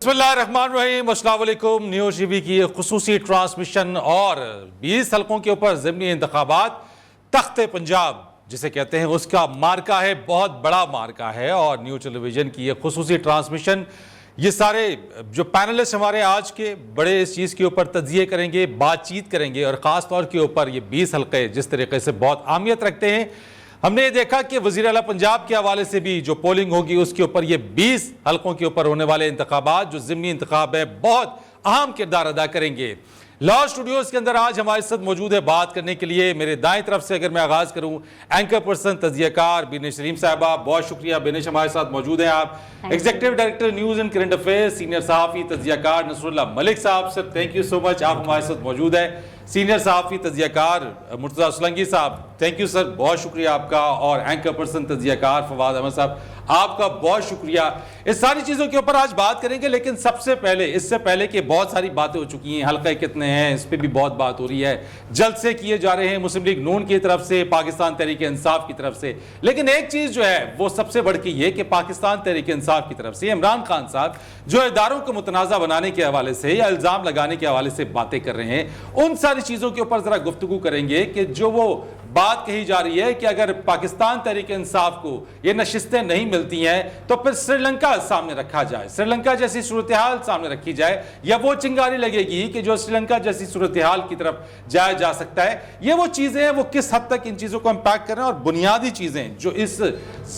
بسم اللہ الرحمن الرحیم، السلام علیکم۔ نیوز ٹی وی کی خصوصی ٹرانسمیشن اور 20 حلقوں کے اوپر ضمنی انتخابات، تخت پنجاب جسے کہتے ہیں، اس کا مارکا ہے، بہت بڑا مارکا ہے۔ اور نیوز ٹیلی ویژن کی یہ خصوصی ٹرانسمیشن، یہ سارے جو پینلسٹ ہمارے آج کے بڑے اس چیز کے اوپر تجزیے کریں گے، بات چیت کریں گے، اور خاص طور کے اوپر یہ 20 حلقے جس طریقے سے بہت اہمیت رکھتے ہیں۔ ہم نے یہ دیکھا کہ وزیر اعلیٰ پنجاب کے حوالے سے بھی جو پولنگ ہوگی اس کے اوپر یہ 20 حلقوں کے اوپر ہونے والے انتخابات جو ضمنی انتخاب ہے بہت اہم کردار ادا کریں گے۔ لاہور اسٹوڈیوز کے اندر آج ہمارے ساتھ موجود ہے بات کرنے کے لیے، میرے دائیں طرف سے اگر میں آغاز کروں، اینکر پرسن تجزیہ کار بینش سلیم صاحبہ، بہت شکریہ بینش، ہمارے ساتھ موجود ہیں آپ۔ Executive director news and current affair senior صحافی تجزیہ کار نصر اللہ ملک صاحب، سر تھینک یو سو مچ، آپ ہمارے ساتھ موجود ہیں۔ سینئر صحافی تجزیہ کار مرتضیٰ سولنگی صاحب، تھینک یو سر، بہت شکریہ آپ کا۔ اور اینکر پرسن تجزیہ کار فواد احمد صاحب، آپ کا بہت شکریہ۔ اس ساری چیزوں کے اوپر آج بات کریں گے، لیکن سب سے پہلے، اس سے پہلے کہ بہت ساری باتیں ہو چکی ہیں، حلقے کتنے ہیں اس پہ بھی بہت بات ہو رہی ہے، جلسے کیے جا رہے ہیں مسلم لیگ نون کی طرف سے، پاکستان تحریک انصاف کی طرف سے، لیکن ایک چیز جو ہے وہ سب سے بڑھ کے یہ کہ پاکستان تحریک انصاف کی طرف سے عمران خان صاحب جو اداروں کو متنازع بنانے کے حوالے سے یا الزام لگانے کے حوالے سے باتیں کر رہے ہیں، ان ساری چیزوں کے اوپر ذرا گفتگو کریں گے کہ جو وہ بات کہی جا رہی ہے کہ اگر پاکستان تحریک انصاف کو یہ نشستیں نہیں ملتی ہیں تو پھر سری لنکا سامنے رکھا جائے، سری لنکا جیسی صورتحال سامنے رکھی جائے، یا وہ چنگاری لگے گی کہ جو سری لنکا جیسی صورتحال کی طرف جایا جا سکتا ہے۔ یہ وہ چیزیں ہیں، وہ کس حد تک ان چیزوں کو امپیکٹ کر رہے ہیں، اور بنیادی چیزیں جو اس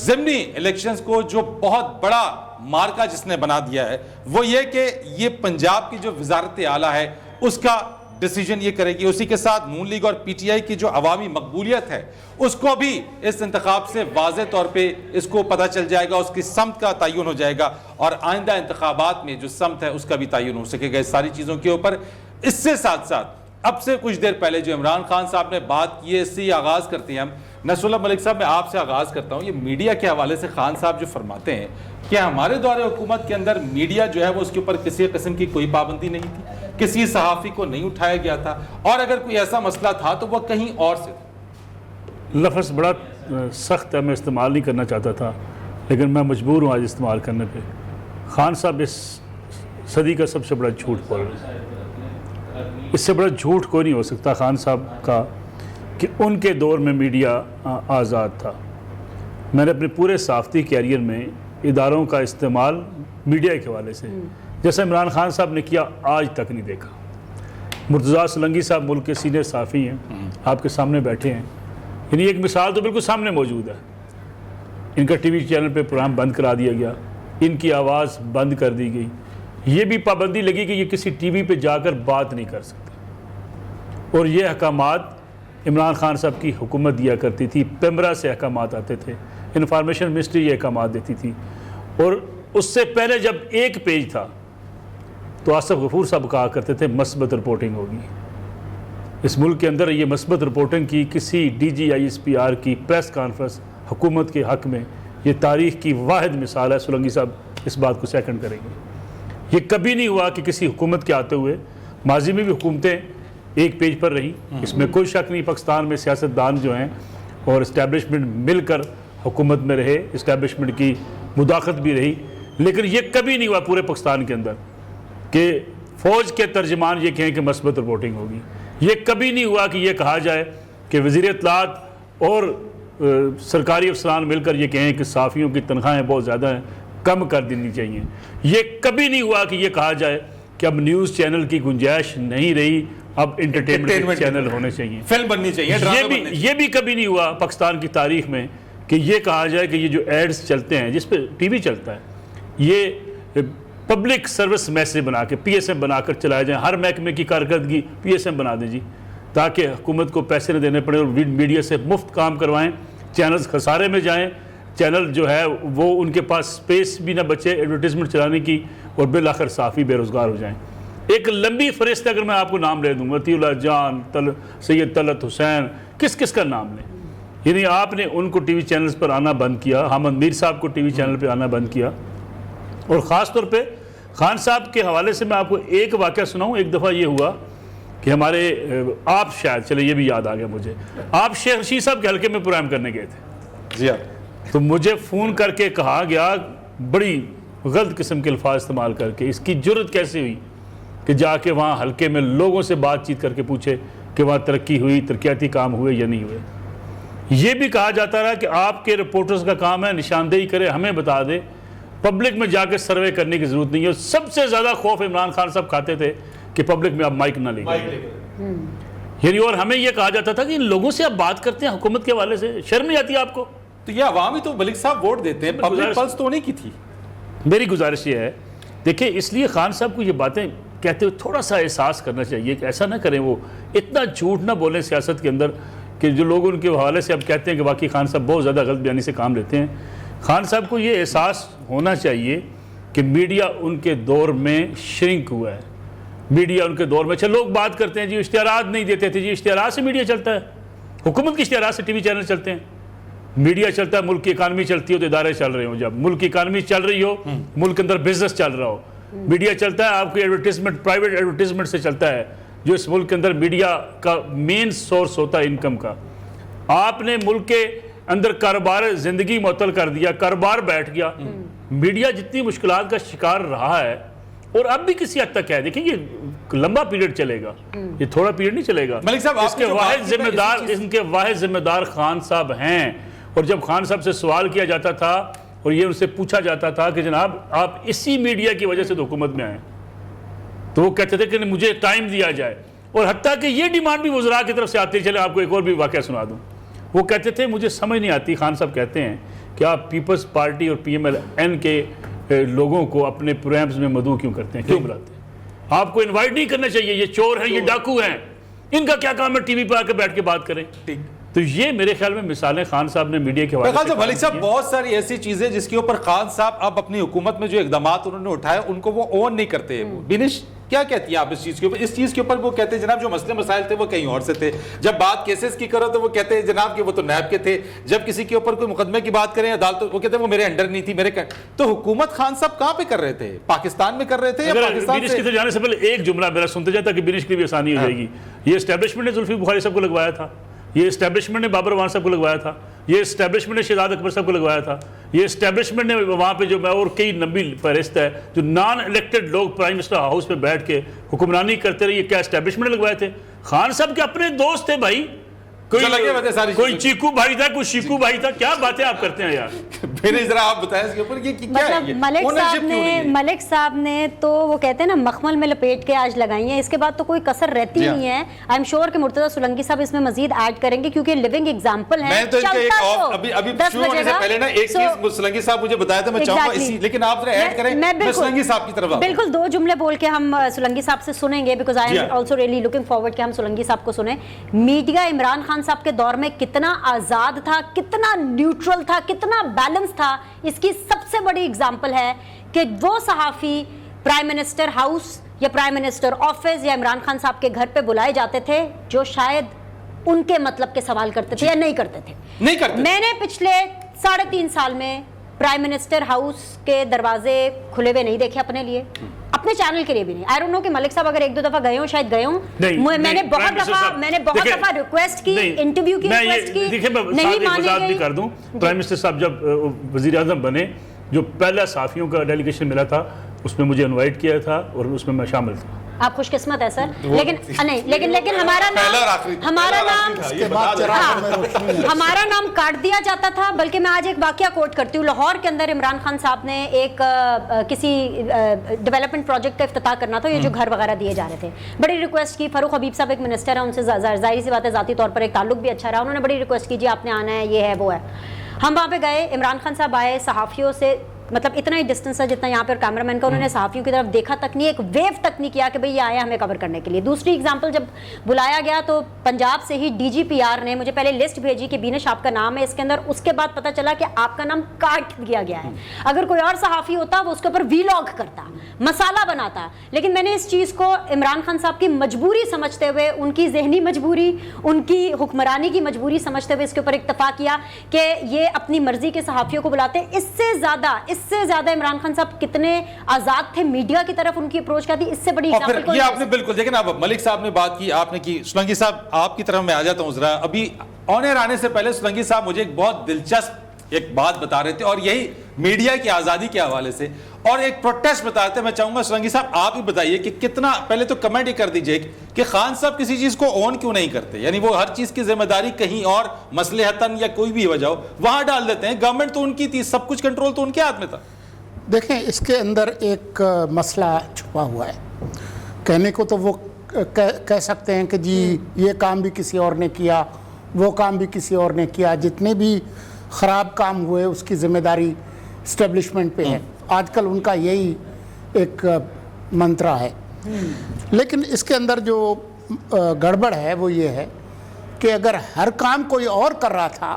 ضمنی الیکشنز کو جو بہت بڑا مارکا جس نے بنا دیا ہے وہ یہ کہ یہ پنجاب کی جو وزارت اعلیٰ ہے اس کا ڈیسیجن یہ کرے گی۔ اسی کے ساتھ نون لیگ اور پی ٹی آئی کی جو عوامی مقبولیت ہے اس کو بھی اس انتخاب سے واضح طور پہ اس کو پتہ چل جائے گا، اس کی سمت کا تعین ہو جائے گا، اور آئندہ انتخابات میں جو سمت ہے اس کا بھی تعین ہو سکے گا۔ اس ساری چیزوں کے اوپر اس سے ساتھ ساتھ اب سے کچھ دیر پہلے جو عمران خان صاحب نے بات کی ہے، اس سے ہی آغاز کرتے ہیں ہم۔ نصر اللہ ملک صاحب، میں آپ سے آغاز کرتا ہوں، یہ میڈیا کے حوالے سے خان صاحب جو فرماتے ہیں کہ ہمارے دور حکومت کے اندر میڈیا جو ہے وہ اس کے اوپر کسی قسم کی کوئی پابندی نہیں تھی، کسی صحافی کو نہیں اٹھایا گیا تھا، اور اگر کوئی ایسا مسئلہ تھا تو وہ کہیں اور سے تھا۔ لفظ بڑا سخت ہے، میں استعمال نہیں کرنا چاہتا تھا لیکن میں مجبور ہوں آج استعمال کرنے پہ۔ خان صاحب اس صدی کا سب سے بڑا جھوٹ بول رہے ہیں، اس سے بڑا جھوٹ کوئی نہیں ہو سکتا خان صاحب کا کہ ان کے دور میں میڈیا آزاد تھا۔ میں نے اپنے پورے صحافتی کیریئر میں اداروں کا استعمال میڈیا کے حوالے سے جیسا عمران خان صاحب نے کیا آج تک نہیں دیکھا۔ مرتضیٰ سولنگی صاحب ملک کے سینئر صحافی ہیں، آپ کے سامنے بیٹھے ہیں، یعنی ایک مثال تو بالکل سامنے موجود ہے۔ ان کا ٹی وی چینل پہ پروگرام بند کرا دیا گیا، ان کی آواز بند کر دی گئی، یہ بھی پابندی لگی کہ یہ کسی ٹی وی پہ جا کر بات نہیں کر سکتے۔ اور یہ احکامات عمران خان صاحب کی حکومت دیا کرتی تھی، پیمرا سے احکامات آتے تھے، انفارمیشن منسٹری یہ احکامات دیتی تھی۔ اور اس سے پہلے جب ایک پیج تھا تو آصف غفور صاحب کہا کرتے تھے مثبت رپورٹنگ ہوگی۔ اس ملک کے اندر یہ مثبت رپورٹنگ کی کسی D G I S P R کی پریس کانفرنس حکومت کے حق میں یہ تاریخ کی واحد مثال ہے۔ سولنگی صاحب اس بات کو سیکنڈ کریں گے۔ یہ کبھی نہیں ہوا کہ کسی حکومت کے آتے ہوئے، ماضی میں بھی حکومتیں ایک پیج پر رہی، اس میں کوئی شک نہیں، پاکستان میں سیاستدان جو ہیں اور اسٹیبلشمنٹ مل کر حکومت میں رہے، اسٹیبلشمنٹ کی مداخلت بھی رہی، لیکن یہ کبھی نہیں ہوا پورے پاکستان کے اندر کہ فوج کے ترجمان یہ کہیں کہ مثبت رپورٹنگ ہوگی۔ یہ کبھی نہیں ہوا کہ یہ کہا جائے کہ وزیر اطلاعات اور سرکاری افسران مل کر یہ کہیں کہ صحافیوں کی تنخواہیں بہت زیادہ ہیں، کم کر دینی چاہیے۔ یہ کبھی نہیں ہوا کہ یہ کہا جائے کہ اب نیوز چینل کی گنجائش نہیں رہی، اب انٹرٹینمنٹ چینل ہونے چاہیے، فلم بننی چاہیے، یہ بھی کبھی نہیں ہوا پاکستان کی تاریخ میں کہ یہ کہا جائے کہ یہ جو ایڈز چلتے ہیں جس پہ ٹی وی چلتا ہے یہ پبلک سروس میسج بنا کے پی ایس ایم بنا کر چلائے جائیں، ہر محکمے کی کارکردگی پی ایس ایم بنا دیں جی، تاکہ حکومت کو پیسے نہ دینے پڑے اور میڈیا سے مفت کام کروائیں، چینلز خسارے میں جائیں، چینل جو ہے وہ ان کے پاس سپیس بھی نہ بچے ایڈورٹیزمنٹ چلانے کی، اور بالآخر صحافی بے روزگار ہو جائیں۔ ایک لمبی فہرست اگر میں آپ کو نام لے دوں، عطیہ اللہ جان، سید طلعت حسین، کس کا نام لیں، یعنی آپ نے ان کو ٹی وی چینلز پر آنا بند کیا، حامد میر صاحب کو ٹی وی چینل پہ آنا بند کیا، اور خاص طور پہ خان صاحب کے حوالے سے میں آپ کو ایک واقعہ سناؤں۔ ایک دفعہ یہ ہوا کہ ہمارے آپ شاید چلے یہ بھی یاد آ گیا مجھے، آپ شیخ رشید صاحب کے حلقے میں پروگرام کرنے گئے تھے، جی ہاں، تو مجھے فون کر کے کہا گیا، بڑی غلط قسم کے الفاظ استعمال کر کے اس کی جرت کیسے ہوئی کہ جا کے وہاں حلقے میں لوگوں سے بات چیت کر کے پوچھے کہ وہاں ترقی ہوئی، ترقیاتی کام ہوئے یا نہیں ہوئے. یہ بھی کہا جاتا رہا کہ آپ کے رپورٹرز کا کام ہے نشاندہی کرے، ہمیں بتا دے، پبلک میں جا کے سروے کرنے کی ضرورت نہیں ہے. سب سے زیادہ خوف عمران خان صاحب کھاتے تھے کہ پبلک میں آپ مائک نہ لے گئے. یعنی اور ہمیں یہ کہا جاتا تھا کہ ان لوگوں سے آپ بات کرتے ہیں حکومت کے حوالے سے، شرم نہیں آتی آپ کو؟ تو یہ عوامی تو ملک صاحب ووٹ دیتے ہیں، پبلک پلس تو نہیں کی تھی. میری گزارش یہ ہے، دیکھیں اس لیے خان صاحب کو یہ باتیں کہتے ہوئے تھوڑا سا احساس کرنا چاہیے کہ ایسا نہ کریں، وہ اتنا جھوٹ نہ بولیں سیاست کے اندر کہ جو لوگ ان کے حوالے سے اب کہتے ہیں کہ واقعی خان صاحب بہت زیادہ غلط بیانی سے کام لیتے ہیں. خان صاحب کو یہ احساس ہونا چاہیے کہ میڈیا ان کے دور میں شرنک ہوا ہے. میڈیا ان کے دور میں، اچھا لوگ بات کرتے ہیں جی اشتہارات نہیں دیتے تھے، جی اشتہارات سے میڈیا چلتا ہے؟ حکومت کی اشتہارات سے ٹی وی چینل چلتے ہیں؟ میڈیا چلتا ہے ملک کی اکانومی چلتی ہو تو ادارے چل رہے ہوں. جب ملک کی اکانومی چل رہی ہو، ملک کے اندر بزنس چل رہا ہو، میڈیا چلتا ہے آپ کی ایڈورٹیزمنٹ، پرائیویٹ ایڈورٹیزمنٹ سے چلتا ہے، جو اس ملک کے اندر میڈیا کا مین سورس ہوتا ہے انکم کا. آپ نے ملک کے اندر کاروبار زندگی معطل کر دیا، کاروبار بیٹھ گیا. میڈیا جتنی مشکلات کا شکار رہا ہے اور اب بھی کسی حد تک ہے، دیکھیں یہ لمبا پیریڈ چلے گا، یہ تھوڑا پیریڈ نہیں چلے گا. ملک صاحب اس کے واحد ذمہ دار خان صاحب ہیں. اور جب خان صاحب سے سوال کیا جاتا تھا اور یہ ان سے پوچھا جاتا تھا کہ جناب آپ اسی میڈیا کی وجہ سے تو حکومت میں آئے، تو وہ کہتے تھے کہ مجھے ٹائم دیا جائے. اور حتیٰ کہ یہ ڈیمانڈ بھی وزراء کی طرف سے آتی. چلے آپ کو ایک اور بھی واقعہ سنا دوں. وہ کہتے تھے مجھے سمجھ نہیں آتی، خان صاحب کہتے ہیں کہ آپ پیپلز پارٹی اور پی ایم ایل این کے لوگوں کو اپنے پروگرامز میں مدعو کیوں کرتے ہیں، کیوں بلاتے ہیں؟ آپ کو انوائٹ نہیں کرنا چاہیے، یہ چور ہیں، یہ ڈاکو ہیں، ان کا کیا کام ہے ٹی وی پہ آ کے بیٹھ کے بات کریں؟ تو یہ میرے خیال میں مثالیں خان صاحب نے میڈیا کے حوالے سے ملک صاحب بہت ساری ایسی چیزیں جس کے اوپر خان صاحب اب اپنی حکومت میں جو اقدامات انہوں نے اٹھائے ان کو وہ اون نہیں کرتے. بینش کیا کہتی ہیں آپ اس چیز کے اوپر؟ اس چیز کے اوپر وہ کہتے ہیں جناب جو مسئلے مسائل تھے وہ کہیں اور سے تھے. جب بات کیسز کی کرو تو وہ کہتے ہیں جناب کہ وہ تو نیب کے تھے. جب کسی کے اوپر کوئی مقدمے کی بات کریں عدالت، وہ کہتے ہیں وہ میرے انڈر نہیں تھی، میرے. تو حکومت خان صاحب کہاں پہ کر رہے تھے؟ پاکستان میں کر رہے تھے یا پاکستان بینش کی طرف جانے سے پہلے ایک جملہ میرا سنتے جاتا کہ بینش کی بھی آسانی ہو جائے گی. یہ اسٹیبلشمنٹ نے زلفی بخاری صاحب کو لگوایا تھا، یہ اسٹیبلشمنٹ نے بابر روان صاحب کو لگوایا تھا، یہ اسٹیبلشمنٹ نے شہزاد اکبر صاحب کو لگوایا تھا، یہ اسٹیبلشمنٹ نے وہاں پہ جو میں اور کئی لمبی فہرست ہے جو نان الیکٹڈ لوگ پرائم منسٹر ہاؤس میں بیٹھ کے حکمرانی کرتے رہے، یہ کیا اسٹیبلشمنٹ نے لگوائے تھے؟ خان صاحب کے اپنے دوست تھے بھائی. کوئی چیکو بھائی تھا، کوئی شیکو بھائی تھا. کیا باتیں آپ کرتے ہیں یار؟ آپ بتائیں اس کے اوپر یہ کیا ہے؟ مطلب ملک صاحب نے تو وہ کہتے ہیں نا مخمل میں لپیٹ کے آج لگائی ہیں، اس کے بعد تو کوئی کسر رہتی نہیں ہے. آئی ایم شیور کہ مرتضیٰ سولنگی صاحب اس میں مزید ایڈ کریں گے کیونکہ لیونگ ایگزامپل ہے. ابھی شروع ہونے سے پہلے نا ایک چیز سولنگی صاحب مجھے بتایا تھا، میں چاہوں گا اسی، لیکن آپ ذرا ایڈ کریں. میں سولنگی صاحب کی طرف بالکل 2 جملے بول کے ہم سولنگی صاحب سے سنیں گے because I am also really looking forward کہ ہم سولنگی صاحب کو سنیں. میڈیا عمران خان صاحب کے دور میں کتنا آزاد تھا، کتنا نیوٹرل تھا، کتنا بیلنس تھا، اس کی سب سے بڑی اگزامپل ہے کہ وہ صحافی پرائم منسٹر ہاؤس یا پرائم منسٹر آفس یا عمران خان صاحب کے گھر پہ بلائے جاتے تھے جو شاید ان کے مطلب کے سوال کرتے تھے یا نہیں کرتے تھے. میں نے پچھلے 3.5 سال میں پرائم منسٹر ہاؤس کے دروازے کھلے ہوئے نہیں دیکھے اپنے لیے، اپنے چینل کے لیے بھی نہیں. آئی ڈونٹ نو کہ ملک صاحب اگر 1-2 دفعہ گئے ہوں، شاید گئے ہوں. میں نے بہت دفعہ ریکویسٹ کی، انٹرویو کی ریکویسٹ کی، نہیں مانے گئے. کر دوں پرائم منسٹر صاحب جب وزیر اعظم بنے، جو پہلا صحافیوں کا ڈیلیگیشن ملا تھا اس میں مجھے انوائٹ کیا تھا اور اس میں شامل تھا. آپ خوش قسمت ہے سر. لیکن ہمارا نام کاٹ دیا جاتا تھا. بلکہ میں آج ایک واقعہ کوٹ کرتی ہوں. لاہور کے اندر عمران خان صاحب نے ایک کسی ڈیولپمنٹ پروجیکٹ کا افتتاح کرنا تھا، یہ جو گھر وغیرہ دیے جا رہے تھے. بڑی ریکویسٹ کی. فاروق حبیب صاحب ایک منسٹر ہیں، ان سے ظاہری سی بات ہے ذاتی طور پر ایک تعلق بھی اچھا رہا. انہوں نے بڑی ریکویسٹ کی جی آپ نے آنا ہے، یہ ہے وہ ہے. ہم وہاں پہ گئے، عمران خان صاحب آئے، صحافیوں سے مطلب اتنا ہی ڈسٹینس ہے جتنا یہاں پر کیمرہ مین کا، انہوں نے صحافیوں کی طرف دیکھا تک نہیں، ایک ویو تک نہیں کیا کہ بھئی یہ آیا ہمیں کور کرنے کے لیے. دوسری ایگزامپل جب بلایا گیا تو پنجاب سے ہی ڈی جی پی آر نے مجھے پہلے لسٹ بھیجی کہ بینش آپ کا نام ہے اس کے اندر. اس کے بعد پتہ چلا کہ آپ کا نام کاٹ دیا گیا ہے. اگر کوئی اور صحافی ہوتا وہ اس کے اوپر ویلاگ کرتا، مسالہ بناتا. لیکن میں نے اس چیز کو عمران خان صاحب کی مجبوری سمجھتے ہوئے، ان کی ذہنی مجبوری، ان کی حکمرانی کی مجبوری سمجھتے ہوئے اس کے اوپر اکتفا کیا کہ یہ اپنی مرضی کے صحافیوں کو بلاتے. اس سے زیادہ عمران خان صاحب کتنے آزاد تھے میڈیا کی طرف، ان کی اپروچ کیا تھی، اس سے بڑی ایگزامپل کوئی. یہ آپ نے بالکل دیکھیں نا. اب ملک صاحب نے بات کی، آپ نے کی. سولنگی صاحب آپ کی طرف میں آ جاتا ہوں ذرا. ابھی آن ایئر آنے سے پہلے سولنگی صاحب مجھے ایک بہت دلچسپ ایک بات بتا رہے تھے، اور یہی میڈیا کی آزادی کے حوالے سے. اور ایک پروٹیسٹ بتاتے ہیں. میں چاہوں گا سرنگی صاحب آپ ہی بتائیے کہ کتنا, پہلے تو کمنٹ ہی کر دیجئے کہ خان صاحب کسی چیز کو اون کیوں نہیں کرتے, یعنی وہ ہر چیز کی ذمہ داری کہیں اور مصلحتاً یا کوئی بھی وجہ ہو وہاں ڈال دیتے ہیں. گورنمنٹ تو ان کی تھی, سب کچھ کنٹرول تو ان کے ہاتھ میں تھا. دیکھیں اس کے اندر ایک مسئلہ چھپا ہوا ہے. کہنے کو تو وہ کہہ سکتے ہیں کہ جی یہ کام بھی کسی اور نے کیا, وہ کام بھی کسی اور نے کیا, جتنے بھی خراب کام ہوئے اس کی ذمہ داری اسٹیبلشمنٹ پہ ہے. آج کل ان کا یہی ایک منترا ہے. لیکن اس کے اندر جو گڑبڑ ہے وہ یہ ہے کہ اگر ہر کام کوئی اور کر رہا تھا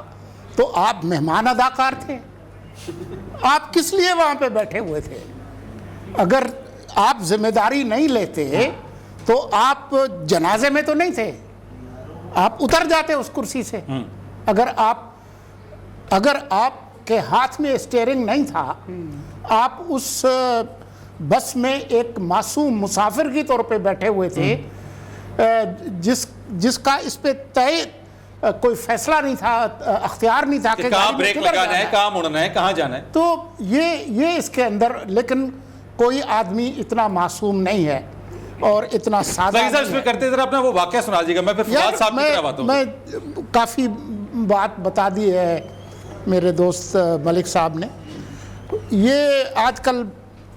تو آپ مہمان اداکار تھے, آپ کس لیے وہاں پہ بیٹھے ہوئے تھے؟ اگر آپ ذمہ داری نہیں لیتے تو آپ جنازے میں تو نہیں تھے, آپ اتر جاتے اس کرسی سے. اگر آپ کے ہاتھ میں اسٹیئرنگ نہیں تھا, آپ اس بس میں ایک معصوم مسافر کی طور پہ بیٹھے ہوئے تھے جس کا اس پہ طے کوئی فیصلہ نہیں تھا, اختیار نہیں تھا کہ کہاں بریک لگانا ہے, کہاں مڑنا ہے, کہاں جانا ہے. تو یہ اس کے اندر, لیکن کوئی آدمی اتنا معصوم نہیں ہے اور اتنا سادہ صاحب اس میں کرتے ذرا اپنا وہ واقعہ سنا دیجیے گا. میں پھر فواد صاحب کی طرف آتا ہوں. میں کافی بات بتا دی ہے میرے دوست ملک صاحب نے. یہ آج کل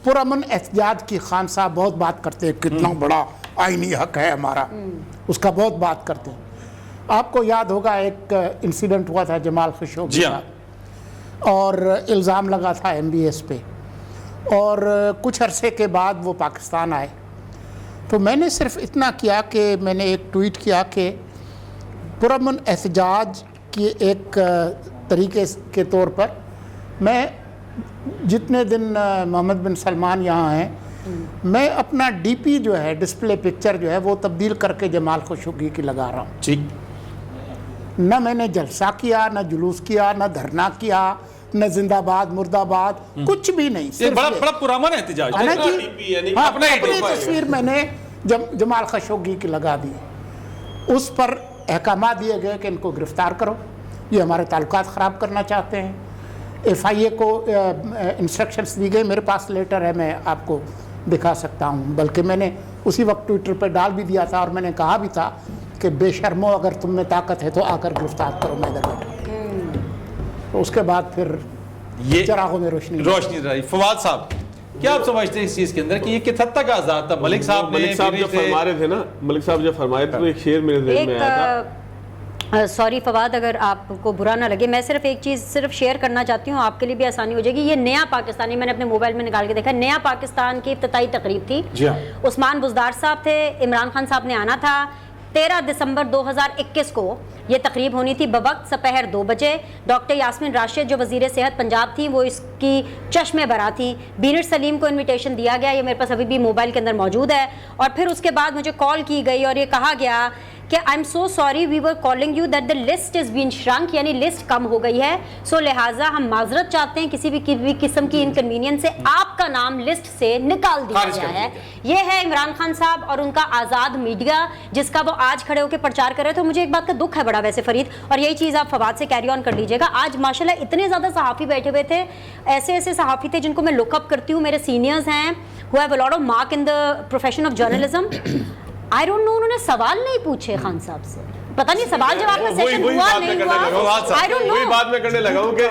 پرامن احتجاج کی خان صاحب بہت بات کرتے ہیں, کتنا بڑا آئینی حق ہے ہمارا, اس کا بہت بات کرتے ہیں. آپ کو یاد ہوگا ایک انسیڈنٹ ہوا تھا جمال خشوگی کا, اور الزام لگا تھا MBS پہ, اور کچھ عرصے کے بعد وہ پاکستان آئے. تو میں نے صرف اتنا کیا کہ میں نے ایک ٹویٹ کیا کہ پرامن احتجاج کی ایک طریقے کے طور پر میں جتنے دن محمد بن سلمان یہاں ہیں, میں اپنا DP جو ہے, ڈسپلے پکچر جو ہے, وہ تبدیل کر کے جمال خشوگی کی لگا رہا ہوں. ٹھیک, نہ میں نے جلسہ کیا, نہ جلوس کیا, نہ دھرنا کیا, نہ زندہ باد مرد آباد, کچھ بھی نہیں. بڑا پرامن احتجاج, اپنی تصویر میں نے جمال خشوگی کی لگا دی. اس پر احکامات دیے گئے کہ ان کو گرفتار کرو, یہ ہمارے تعلقات خراب کرنا چاہتے ہیں. FIA کو انسٹرکشنز دی گئی, میرے پاس لیٹر ہے, میں آپ کو دکھا سکتا ہوں, بلکہ میں نے اسی وقت ٹویٹر پہ ڈال بھی دیا تھا, اور میں نے کہا بھی تھا کہ بے شرمو اگر تم میں طاقت ہے تو آ کر گرفتار کرو, میں ادھر بیٹھا. تو اس کے بعد پھر یہ چراغوں میں روشنی رہی. فواد صاحب کیا آپ سمجھتے ہیں اس چیز کے اندر کہ یہ کس حد تک آزاد تھا؟ ملک صاحب جب فرما رہے تھے نا, ملک صاحب جب فرمائے تو ایک شعر میرے ذہن میں آیا تھا. سوری فواد, اگر آپ کو برا نہ لگے, میں صرف ایک چیز شیئر کرنا چاہتی ہوں, آپ کے لیے بھی آسانی ہو جائے گی. یہ نیا پاکستانی, میں نے اپنے موبائل میں نکال کے دیکھا, نیا پاکستان کی افتتاحی تقریب تھی. عثمان بزدار صاحب تھے, عمران خان صاحب نے آنا تھا. 13 دسمبر 2021 کو یہ تقریب ہونی تھی بوقت سپہر 2 بجے. ڈاکٹر یاسمین راشد جو وزیر صحت پنجاب تھی, وہ اس کی چشم برا تھی. بینر سلیم کو انویٹیشن دیا گیا, یہ میرے پاس ابھی بھی موبائل کے اندر موجود ہے. اور پھر اس کے بعد مجھے کال کی گئی اور یہ کہا گیا کہ I am so sorry, we were calling you that the list is been shrunk, یعنی لسٹ کم ہو گئی ہے, سو لہٰذا ہم معذرت چاہتے ہیں کسی بھی قسم کی انکنوینئنس سے, آپ کا نام لسٹ سے نکال دیا گیا ہے. یہ ہے عمران خان صاحب اور ان کا آزاد میڈیا, جس کا وہ آج کھڑے ہو کے پرچار کر رہے تھے. مجھے ایک بات کا دکھ ہے بڑا ویسے فرید, اور یہی چیز آپ فواد سے کیری آن کر لیجیے گا. آج ماشاءاللہ اتنے زیادہ صحافی بیٹھے ہوئے تھے, ایسے صحافی تھے جن کو میں لک اپ کرتی ہوں, میرے سینئرز ہیں, who have a lot of mark in the profession of journalism. I don't know, انہوں نے سوال نہیں پوچھے خان صاحب سے, پتہ نہیں سوال جواب کا سیشن ہوا نہیں ہوا. I don't know. وہی بات میں کرنے لگا ہوں کہ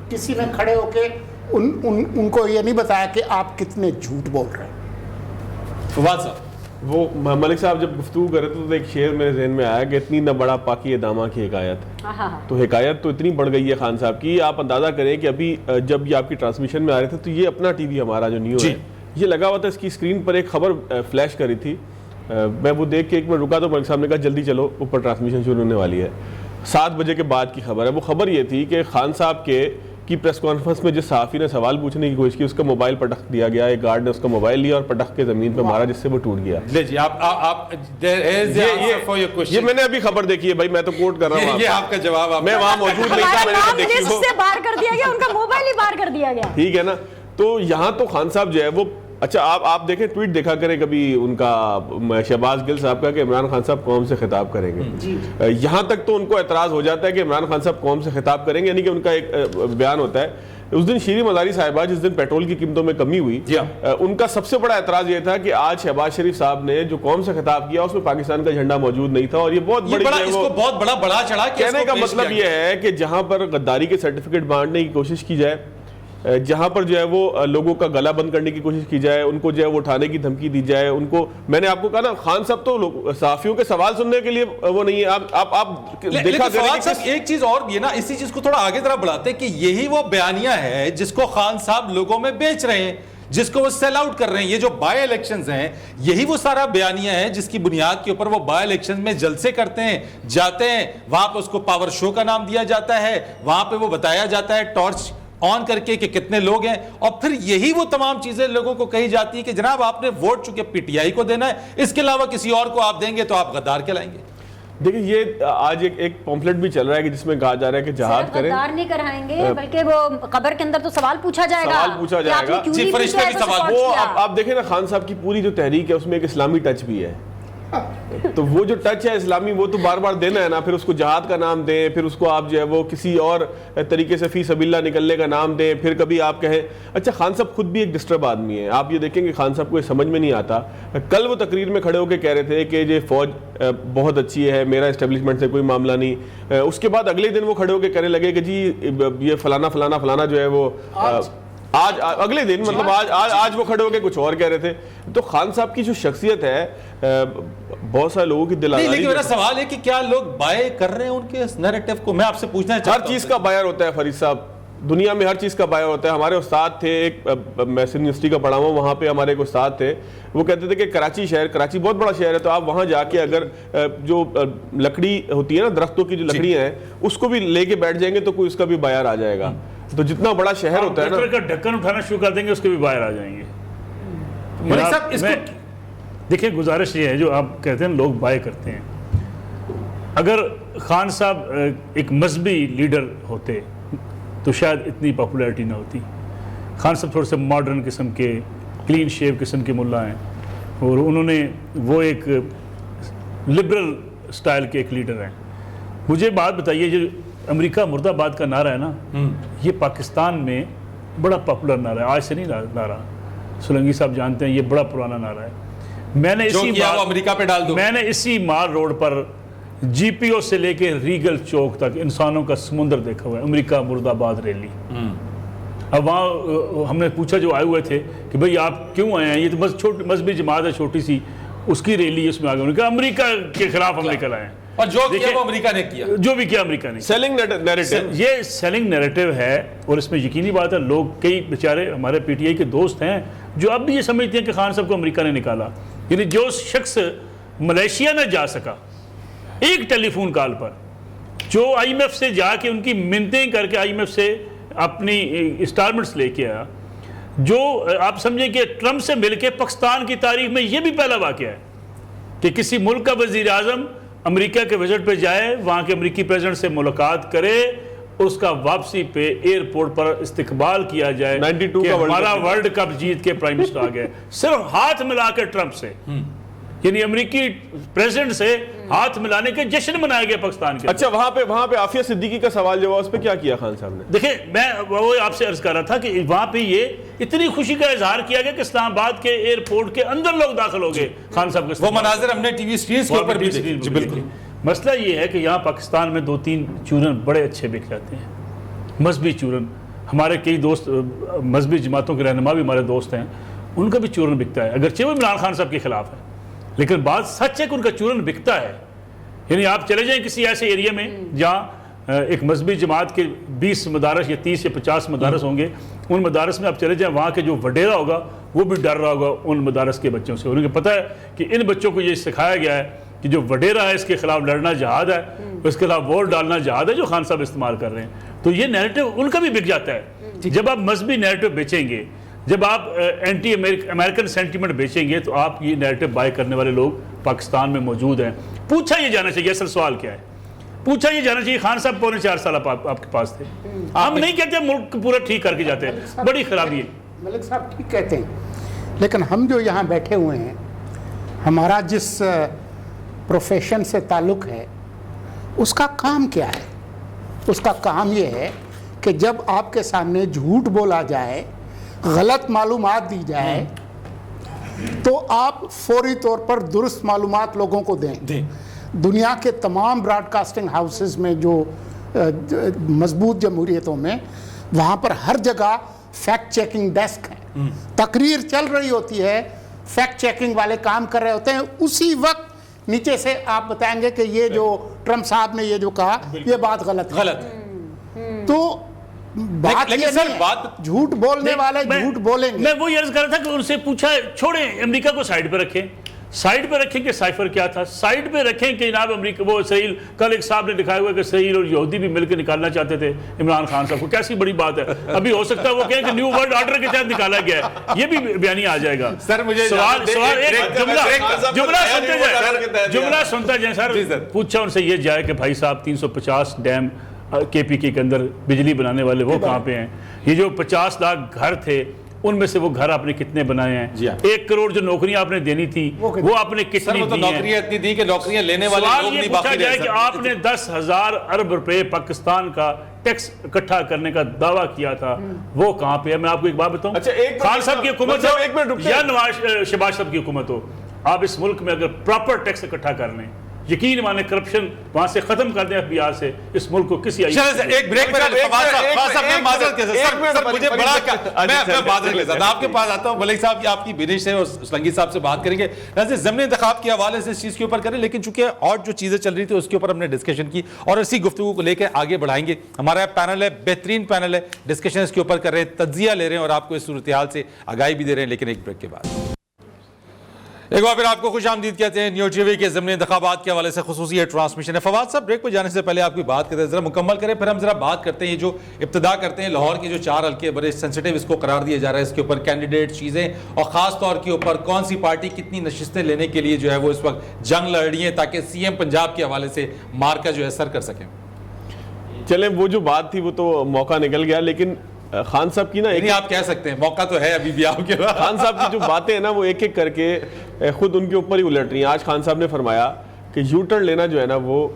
کسی نے کھڑے ہو کے ان کو یہ نہیں بتایا کہ آپ کتنے جھوٹ بول رہے ہیں. فواد صاحب, وہ ملک صاحب جب گفتگو کر رہے تھے تو ایک شعر میرے ذہن میں آیا کہ اتنی نہ بڑا پاکی دامہ کی حکایت. تو حکایت تو اتنی بڑھ گئی ہے خان صاحب کی, آپ اندازہ کریں کہ ابھی جب یہ آپ کی ٹرانسمیشن میں آ رہے تھے تو یہ اپنا ٹی وی ہمارا جو نیو ہے یہ لگا ہوا تھا, اس کی اسکرین پر ایک خبر فلیش کری تھی. میں وہ دیکھ کے ایک منٹ رکا تو ملک صاحب نے کہا جلدی چلو, اوپر ٹرانسمیشن شروع ہونے والی ہے. 7 بجے کے بعد کی خبر ہے. وہ خبر یہ تھی کہ خان صاحب کی پریس کانفرنس میں جس صحافی نے سوال پوچھنے کی کوشش کی, اس کا موبائل پٹخ دیا گیا, ایک گارڈ نے اس کا موبائل لیا اور پٹخ کے زمین پہ مارا, جس سے وہ ٹوٹ گیا. جی آپ یہ میں نے ابھی خبر دیکھی ہے بھائی, میں تو کوٹ کر رہا ہوں, یہ آپ کا جواب, میں وہاں موجود نہیں تھا, میں نے دیکھی لسٹ سے باہر کر دیا گیا, ان کا موبائل ہی باہر کر دیا گیا. ٹھیک ہے نا. تو یہاں تو خان صاحب جو ہے وہ, اچھا آپ دیکھیں ٹویٹ دیکھا کریں کبھی ان کا, شہباز گل صاحب کا, کہ عمران خان صاحب قوم سے خطاب کریں گے. یہاں تک تو ان کو اعتراض ہو جاتا ہے کہ عمران خان صاحب قوم سے خطاب کریں گے, یعنی کہ ان کا ایک بیان ہوتا ہے اس دن شیریں مزاری صاحبہ جس دن پیٹرول کی قیمتوں میں کمی ہوئی, ان کا سب سے بڑا اعتراض یہ تھا کہ آج شہباز شریف صاحب نے جو قوم سے خطاب کیا اس میں پاکستان کا جھنڈا موجود نہیں تھا, اور یہ بہت بڑی اس کو بہت بڑا چڑھا. کہنے کا مطلب یہ ہے کہ جہاں پر غداری کے سرٹیفکیٹ بانٹنے کی کوشش کی جائے, جہاں پر جو ہے وہ لوگوں کا گلا بند کرنے کی کوشش کی جائے, ان کو جو ہے وہ اٹھانے کی دھمکی دی جائے, ان کو, میں نے آپ کو کہا نا, خان صاحب تو صحافیوں کے سوال سننے کے لیے وہ نہیں ہے. آپ دیکھا کریں ایک چیز اور بھی ہے نا, اسی چیز کو تھوڑا آگے طرف بڑھاتے ہیں کہ یہی وہ بیانیہ ہے جس کو خان صاحب لوگوں میں بیچ رہے ہیں, جس کو وہ سیل آؤٹ کر رہے ہیں. یہ جو بائی الیکشنز ہیں یہی وہ سارا بیانیہ ہے جس کی بنیاد کے اوپر وہ بائی الیکشنز میں جلسے کرتے ہیں, جاتے ہیں وہاں پہ, اس کو پاور شو کا نام دیا جاتا ہے, وہاں پہ وہ بتایا جاتا ہے ٹارچ آن کر کے کہ کتنے لوگ ہیں, اور پھر یہی وہ تمام چیزیں لوگوں کو کہی جاتی ہے کہ جناب آپ نے ووٹ چونکہ پی ٹی آئی کو دینا ہے, اس کے علاوہ کسی اور کو آپ دیں گے تو آپ غدار کہلائیں گے. دیکھیں یہ آج ایک پمفلٹ بھی چل رہا ہے کہ جس میں کہا جا رہا ہے کہ جہاد کریں, غدار نہیں کرائیں گے بلکہ وہ قبر کے اندر تو سوال پوچھا جائے گا. جی فرشتے بھی سوال, وہ آپ دیکھیں نا خان صاحب کی پوری جو تحریک ہے اس میں ایک اسلامی ٹچ بھی ہے, تو وہ جو ٹچ ہے اسلامی وہ تو بار بار دینا ہے نا. پھر اس کو جہاد کا نام دیں, پھر اس کو آپ جو ہے وہ کسی اور طریقے سے فی سبیل اللہ نکلنے کا نام دیں, پھر کبھی آپ کہیں. اچھا خان صاحب خود بھی ایک ڈسٹرب آدمی ہے, آپ یہ دیکھیں کہ خان صاحب کو یہ سمجھ میں نہیں آتا. کل وہ تقریر میں کھڑے ہو کے کہہ رہے تھے کہ یہ فوج بہت اچھی ہے, میرا اسٹیبلشمنٹ سے کوئی معاملہ نہیں. اس کے بعد اگلے دن وہ کھڑے ہو کے کہنے لگے کہ جی یہ فلانا فلانا فلانا جو ہے وہ آج اگلے دن مطلب آج وہ کھڑے ہو کے کچھ اور کہہ رہے تھے. تو خان صاحب کی جو شخصیت ہے بہت سارے لوگوں کی دلالاری. لیکن میرا سوال ہے کہ کیا لوگ بائے کر رہے ہیں ان کے نیریٹو کو؟ میں آپ سے پوچھنا چاہتا ہوں. ہر چیز کا بائر ہوتا ہے فرید صاحب, دنیا میں ہر چیز کا بائر ہوتا ہے. ہمارے استاد تھے, ایک میں سندھ یونیورسٹی کا پڑھا ہوں, وہاں پہ ہمارے ایک استاد تھے, وہ کہتے تھے کہ کراچی شہر, کراچی بہت بڑا شہر ہے, تو آپ وہاں جا کے اگر جو لکڑی ہوتی ہے نا, درختوں کی جو لکڑیاں ہیں, اس کو بھی لے کے بیٹھ جائیں گے تو کوئی اس کا بھی بائر آ جائے گا. تو جتنا بڑا شہر ہوتا ہے نا, ڈھکن اٹھانا شروع کر دیں گے اس کے بھی باہر آ جائیں گے. ملک صاحب اس کو دیکھیں گزارش یہ ہے جو آپ کہتے ہیں لوگ بائے کرتے ہیں, اگر خان صاحب ایک مذہبی لیڈر ہوتے تو شاید اتنی پاپولیرٹی نہ ہوتی. خان صاحب تھوڑے سے ماڈرن قسم کے, کلین شیو قسم کے ملا ہیں, اور انہوں نے وہ ایک لبرل سٹائل کے ایک لیڈر ہیں. مجھے بات بتائیے, جو امریکہ مرد آباد کا نعرہ ہے نا, یہ پاکستان میں بڑا پاپولر نعرہ ہے, آج سے نہیں نعرہ. سولنگی صاحب جانتے ہیں یہ بڑا پرانا نعرہ ہے. میں نے اسی مار روڈ پر جی پی او سے لے کے ریگل چوک تک انسانوں کا سمندر دیکھا ہوا ہے, امریکہ مرد آباد ریلی. اب وہاں ہم نے پوچھا جو آئے ہوئے تھے کہ بھئی آپ کیوں آئے ہیں, یہ تو مذہبی جماعت ہے چھوٹی سی, اس کی ریلی اس میں آگے. انہوں نے کہا امریکہ کے خلاف ہم نکل آئے ہیں, اور جو کیا وہ امریکہ نے کیا, جو بھی کیا امریکہ نے. سیلنگ نیریٹو, یہ سیلنگ نیریٹو ہے, اور اس میں یقینی بات ہے لوگ, کئی بیچارے ہمارے پی ٹی آئی کے دوست ہیں جو اب بھی یہ سمجھتے ہیں کہ خان صاحب کو امریکہ نے نکالا. یعنی جو شخص ملیشیا نہ جا سکا ایک ٹیلی فون کال پر, جو آئی ایم ایف سے جا کے ان کی منتیں کر کے آئی ایم ایف سے اپنی انسٹالمنٹس لے کے آیا, جو آپ سمجھیں کہ ٹرمپ سے مل کے پاکستان کی تاریخ میں یہ بھی پہلا واقعہ ہے کہ کسی ملک کا وزیر اعظم امریکہ کے وزٹ پہ جائے, وہاں کے امریکی پریزیڈنٹ سے ملاقات کرے, اس کا واپسی پہ ایئرپورٹ پر استقبال کیا جائے کہ ہمارا ورلڈ کپ جیت کے پرائم منسٹر آ گئے, صرف ہاتھ ملا کے ٹرمپ سے. یعنی امریکی پریزیڈنٹ سے ہاتھ ملانے کے جشن منائے گئے پاکستان کے. اچھا وہاں پہ عافیہ صدیقی کا سوال جو ہوا اس پہ کیا کیا خان صاحب نے؟ دیکھیں میں وہ آپ سے عرض کر رہا تھا کہ وہاں پہ یہ اتنی خوشی کا اظہار کیا گیا کہ اسلام آباد کے ایئرپورٹ کے اندر لوگ داخل ہو گئے خان صاحب کے. وہ مناظر ہم نے ٹی وی اسکرینز کے اوپر بھی دیکھے. بالکل. مسئلہ یہ ہے کہ یہاں پاکستان میں 2-3 چورن بڑے اچھے بک جاتے ہیں, مذہبی چورن. ہمارے کئی دوست مذہبی جماعتوں کے رہنما بھی ہمارے دوست ہیں, ان کا بھی چورن بکتا ہے, اگرچہ وہ عمران خان صاحب کے خلاف ہے, لیکن بات سچ ہے کہ ان کا چورن بکتا ہے. یعنی آپ چلے جائیں کسی ایسے ایریا میں جہاں ایک مذہبی جماعت کے 20 مدارس یا 30 یا 50 مدارس ہوں گے, ان مدارس میں آپ چلے جائیں, وہاں کے جو وڈیرا ہوگا وہ بھی ڈر رہا ہوگا ان مدارس کے بچوں سے. انہیں پتہ ہے کہ ان بچوں کو یہ سکھایا گیا ہے کہ جو وڈیرا ہے اس کے خلاف لڑنا جہاد ہے, اس کے خلاف ووٹ ڈالنا جہاد ہے, جو خان صاحب استعمال کر رہے ہیں. تو یہ نیریٹو ان کا بھی بک جاتا ہے. جب آپ مذہبی نیریٹو بیچیں گے, جب آپ اینٹی امریکن سینٹیمنٹ بیچیں گے, تو آپ یہ نیریٹو بائی کرنے والے لوگ پاکستان میں موجود ہیں. پوچھا یہ جانا چاہیے, اصل سوال کیا ہے, پوچھا یہ جانا چاہیے خان صاحب 4.5 سال آپ کے پاس تھے, ہم نہیں کہتے ملک پورا ٹھیک کر کے جاتے ہیں, بڑی خرابی ہے. ملک صاحب ٹھیک کہتے ہیں, لیکن ہم جو یہاں بیٹھے ہوئے ہیں, ہمارا جس پروفیشن سے تعلق ہے اس کا کام کیا ہے؟ اس کا کام یہ ہے کہ جب آپ کے سامنے جھوٹ بولا جائے، غلط معلومات دی جائے تو آپ فوری طور پر درست معلومات لوگوں کو دیں۔ دنیا کے تمام براڈ کاسٹنگ ہاؤسز میں جو مضبوط جمہوریتوں میں، وہاں پر ہر جگہ فیکٹ چیکنگ ڈیسک ہے، تقریر چل رہی ہوتی ہے، فیکٹ چیکنگ والے کام کر رہے ہوتے ہیں، اسی وقت نیچے سے آپ بتائیں گے کہ یہ جو ٹرمپ صاحب نے یہ جو کہا یہ بات غلط ہے۔ تو بات یہ نہیں ہے، جھوٹ بولنے والے جھوٹ بولیں گے۔ میں وہی عرض کر رہا تھا کہ ان سے پوچھا چھوڑیں امریکہ کو سائیڈ پہ رکھیں، سائیڈ پہ رکھیں کہ سائفر کیا تھا، سائیڈ پہ رکھیں کہ جناب امریکہ وہ اسرائیل، کل ایک صاحب نے دکھایا ہوا کہ اسرائیل اور یہودی بھی مل کے نکالنا چاہتے تھے عمران خان صاحب کو، کیسی بڑی بات ہے، ابھی ہو سکتا ہے وہ کہیں کہ نیو ورلڈ آرڈر کے تحت نکالا گیا ہے، یہ بھی بیانیہ آ جائے گا۔ سر مجھے سوال ایک جملہ سنتا جائیں سر، پوچھا ان سے یہ جائے کہ بھائی صاحب 350 ڈیم کے پی کے اندر بجلی بنانے والے وہ کہاں پہ ہیں، یہ جو 50 لاکھ گھر تھے ان میں سے وہ گھر آپ نے کتنے بنائے ہیں، 1 کروڑ جو نوکریاں آپ نے دینی تھی وہ آپ نے کتنی دی ہیں، نوکریاں اتنی دی کہ نوکریاں لینے والے لوگ نہیں باقی رہ سکتے۔ جائے کہ آپ نے 10,000 ارب روپے پاکستان کا ٹیکس اکٹھا کرنے کا دعویٰ کیا تھا، وہ کہاں پہ ہے؟ میں آپ کو ایک بات بتاؤں، خان صاحب کی حکومت ہو یا شہباز صاحب کی حکومت ہو، آپ اس ملک میں اگر پراپر ٹیکس اکٹھا کر لیں، یقین مانے کرپشن وہاں سے ختم کر دیں FBR سے، اس ملک کو کسی ایک بریک میں آپ کے پاس آتا ہوں، ملک صاحب کی آپ کی بینش سے اور سلنگی صاحب سے بات کریں گے، ضمنی انتخاب کے حوالے سے اس چیز کے اوپر کریں، لیکن چونکہ اور جو چیزیں چل رہی تھی اس کے اوپر ہم نے ڈسکشن کی اور اسی گفتگو کو لے کے آگے بڑھائیں گے۔ ہمارا پینل ہے، بہترین پینل ہے، ڈسکشن اس کے اوپر کر رہے ہیں، تجزیہ لے رہے ہیں اور آپ کو اس صورتحال سے آگاہی بھی دے رہے ہیں، لیکن ایک بریک کے بعد ایک بار پھر آپ کو خوش آمدید کہتے ہیں۔ نیو ٹی وی کے ضمنی انتخابات کے حوالے سے خصوصی ٹرانسمیشن ہے۔ فواد صاحب بریک پہ جانے سے پہلے آپ کی بات کرتے ہیں، ذرا مکمل کریں، پھر ہم ذرا بات کرتے ہیں یہ جو ابتدا کرتے ہیں لاہور کے جو 4 حلقے بڑے سینسیٹیو اس کو قرار دیا جا رہا ہے، اس کے اوپر کینڈیڈیٹ چیزیں اور خاص طور کے اوپر کون سی پارٹی کتنی نشستیں لینے کے لیے جو ہے وہ اس وقت جنگ لڑ رہی ہے تاکہ CM پنجاب کے حوالے سے مارکا جو ہے سر کر سکیں۔ چلیں وہ جو بات تھی وہ تو موقع نکل گیا، لیکن خان صاحب کی نا نہیں آپ کہہ سکتے ہیں موقع تو ہے ابھی بھی آپ کے پاس، خان صاحب کی جو باتیں ہیں نا وہ ایک ایک کر کے خود ان کے اوپر ہی الٹ رہی ہیں۔ آج خان صاحب نے فرمایا کہ یو ٹرن لینا جو ہے نا وہ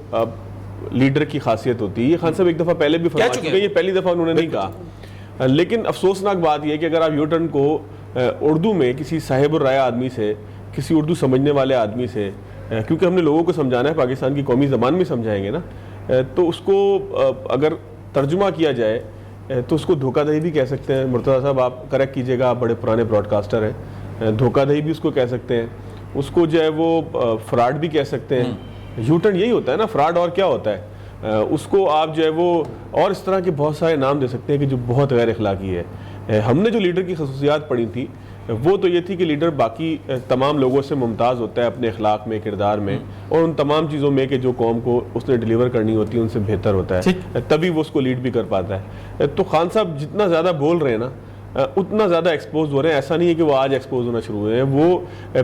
لیڈر کی خاصیت ہوتی ہے، یہ خان صاحب ایک دفعہ پہلے بھی فرما چکے ہیں، یہ پہلی دفعہ انہوں نے نہیں کہا، لیکن افسوسناک بات یہ ہے کہ اگر آپ یو ٹرن کو اردو میں کسی صاحب الرائے آدمی سے، کسی اردو سمجھنے والے آدمی سے، کیونکہ ہم نے لوگوں کو سمجھانا ہے پاکستان کی قومی زبان میں سمجھائیں گے نا، تو اس کو اگر ترجمہ کیا جائے تو اس کو دھوکہ دہی بھی کہہ سکتے ہیں۔ مرتضیٰ صاحب آپ کریکٹ کیجئے گا، آپ بڑے پرانے براڈ کاسٹر ہیں، دھوکہ دہی بھی اس کو کہہ سکتے ہیں، اس کو جو ہے وہ فراڈ بھی کہہ سکتے ہیں۔ یو ٹرن یہی ہوتا ہے نا، فراڈ اور کیا ہوتا ہے، اس کو آپ جو ہے وہ اور اس طرح کے بہت سارے نام دے سکتے ہیں کہ جو بہت غیر اخلاقی ہے۔ ہم نے جو لیڈر کی خصوصیات پڑھی تھی وہ تو یہ تھی کہ لیڈر باقی تمام لوگوں سے ممتاز ہوتا ہے اپنے اخلاق میں، کردار میں، اور ان تمام چیزوں میں کہ جو قوم کو اس نے ڈیلیور کرنی ہوتی ہے ان سے بہتر ہوتا ہے، تبھی وہ اس کو لیڈ بھی کر پاتا ہے۔ تو خان صاحب جتنا زیادہ بول رہے ہیں نا اتنا زیادہ ایکسپوز ہو رہے ہیں، ایسا نہیں ہے کہ وہ آج ایکسپوز ہونا شروع ہوئے ہیں، وہ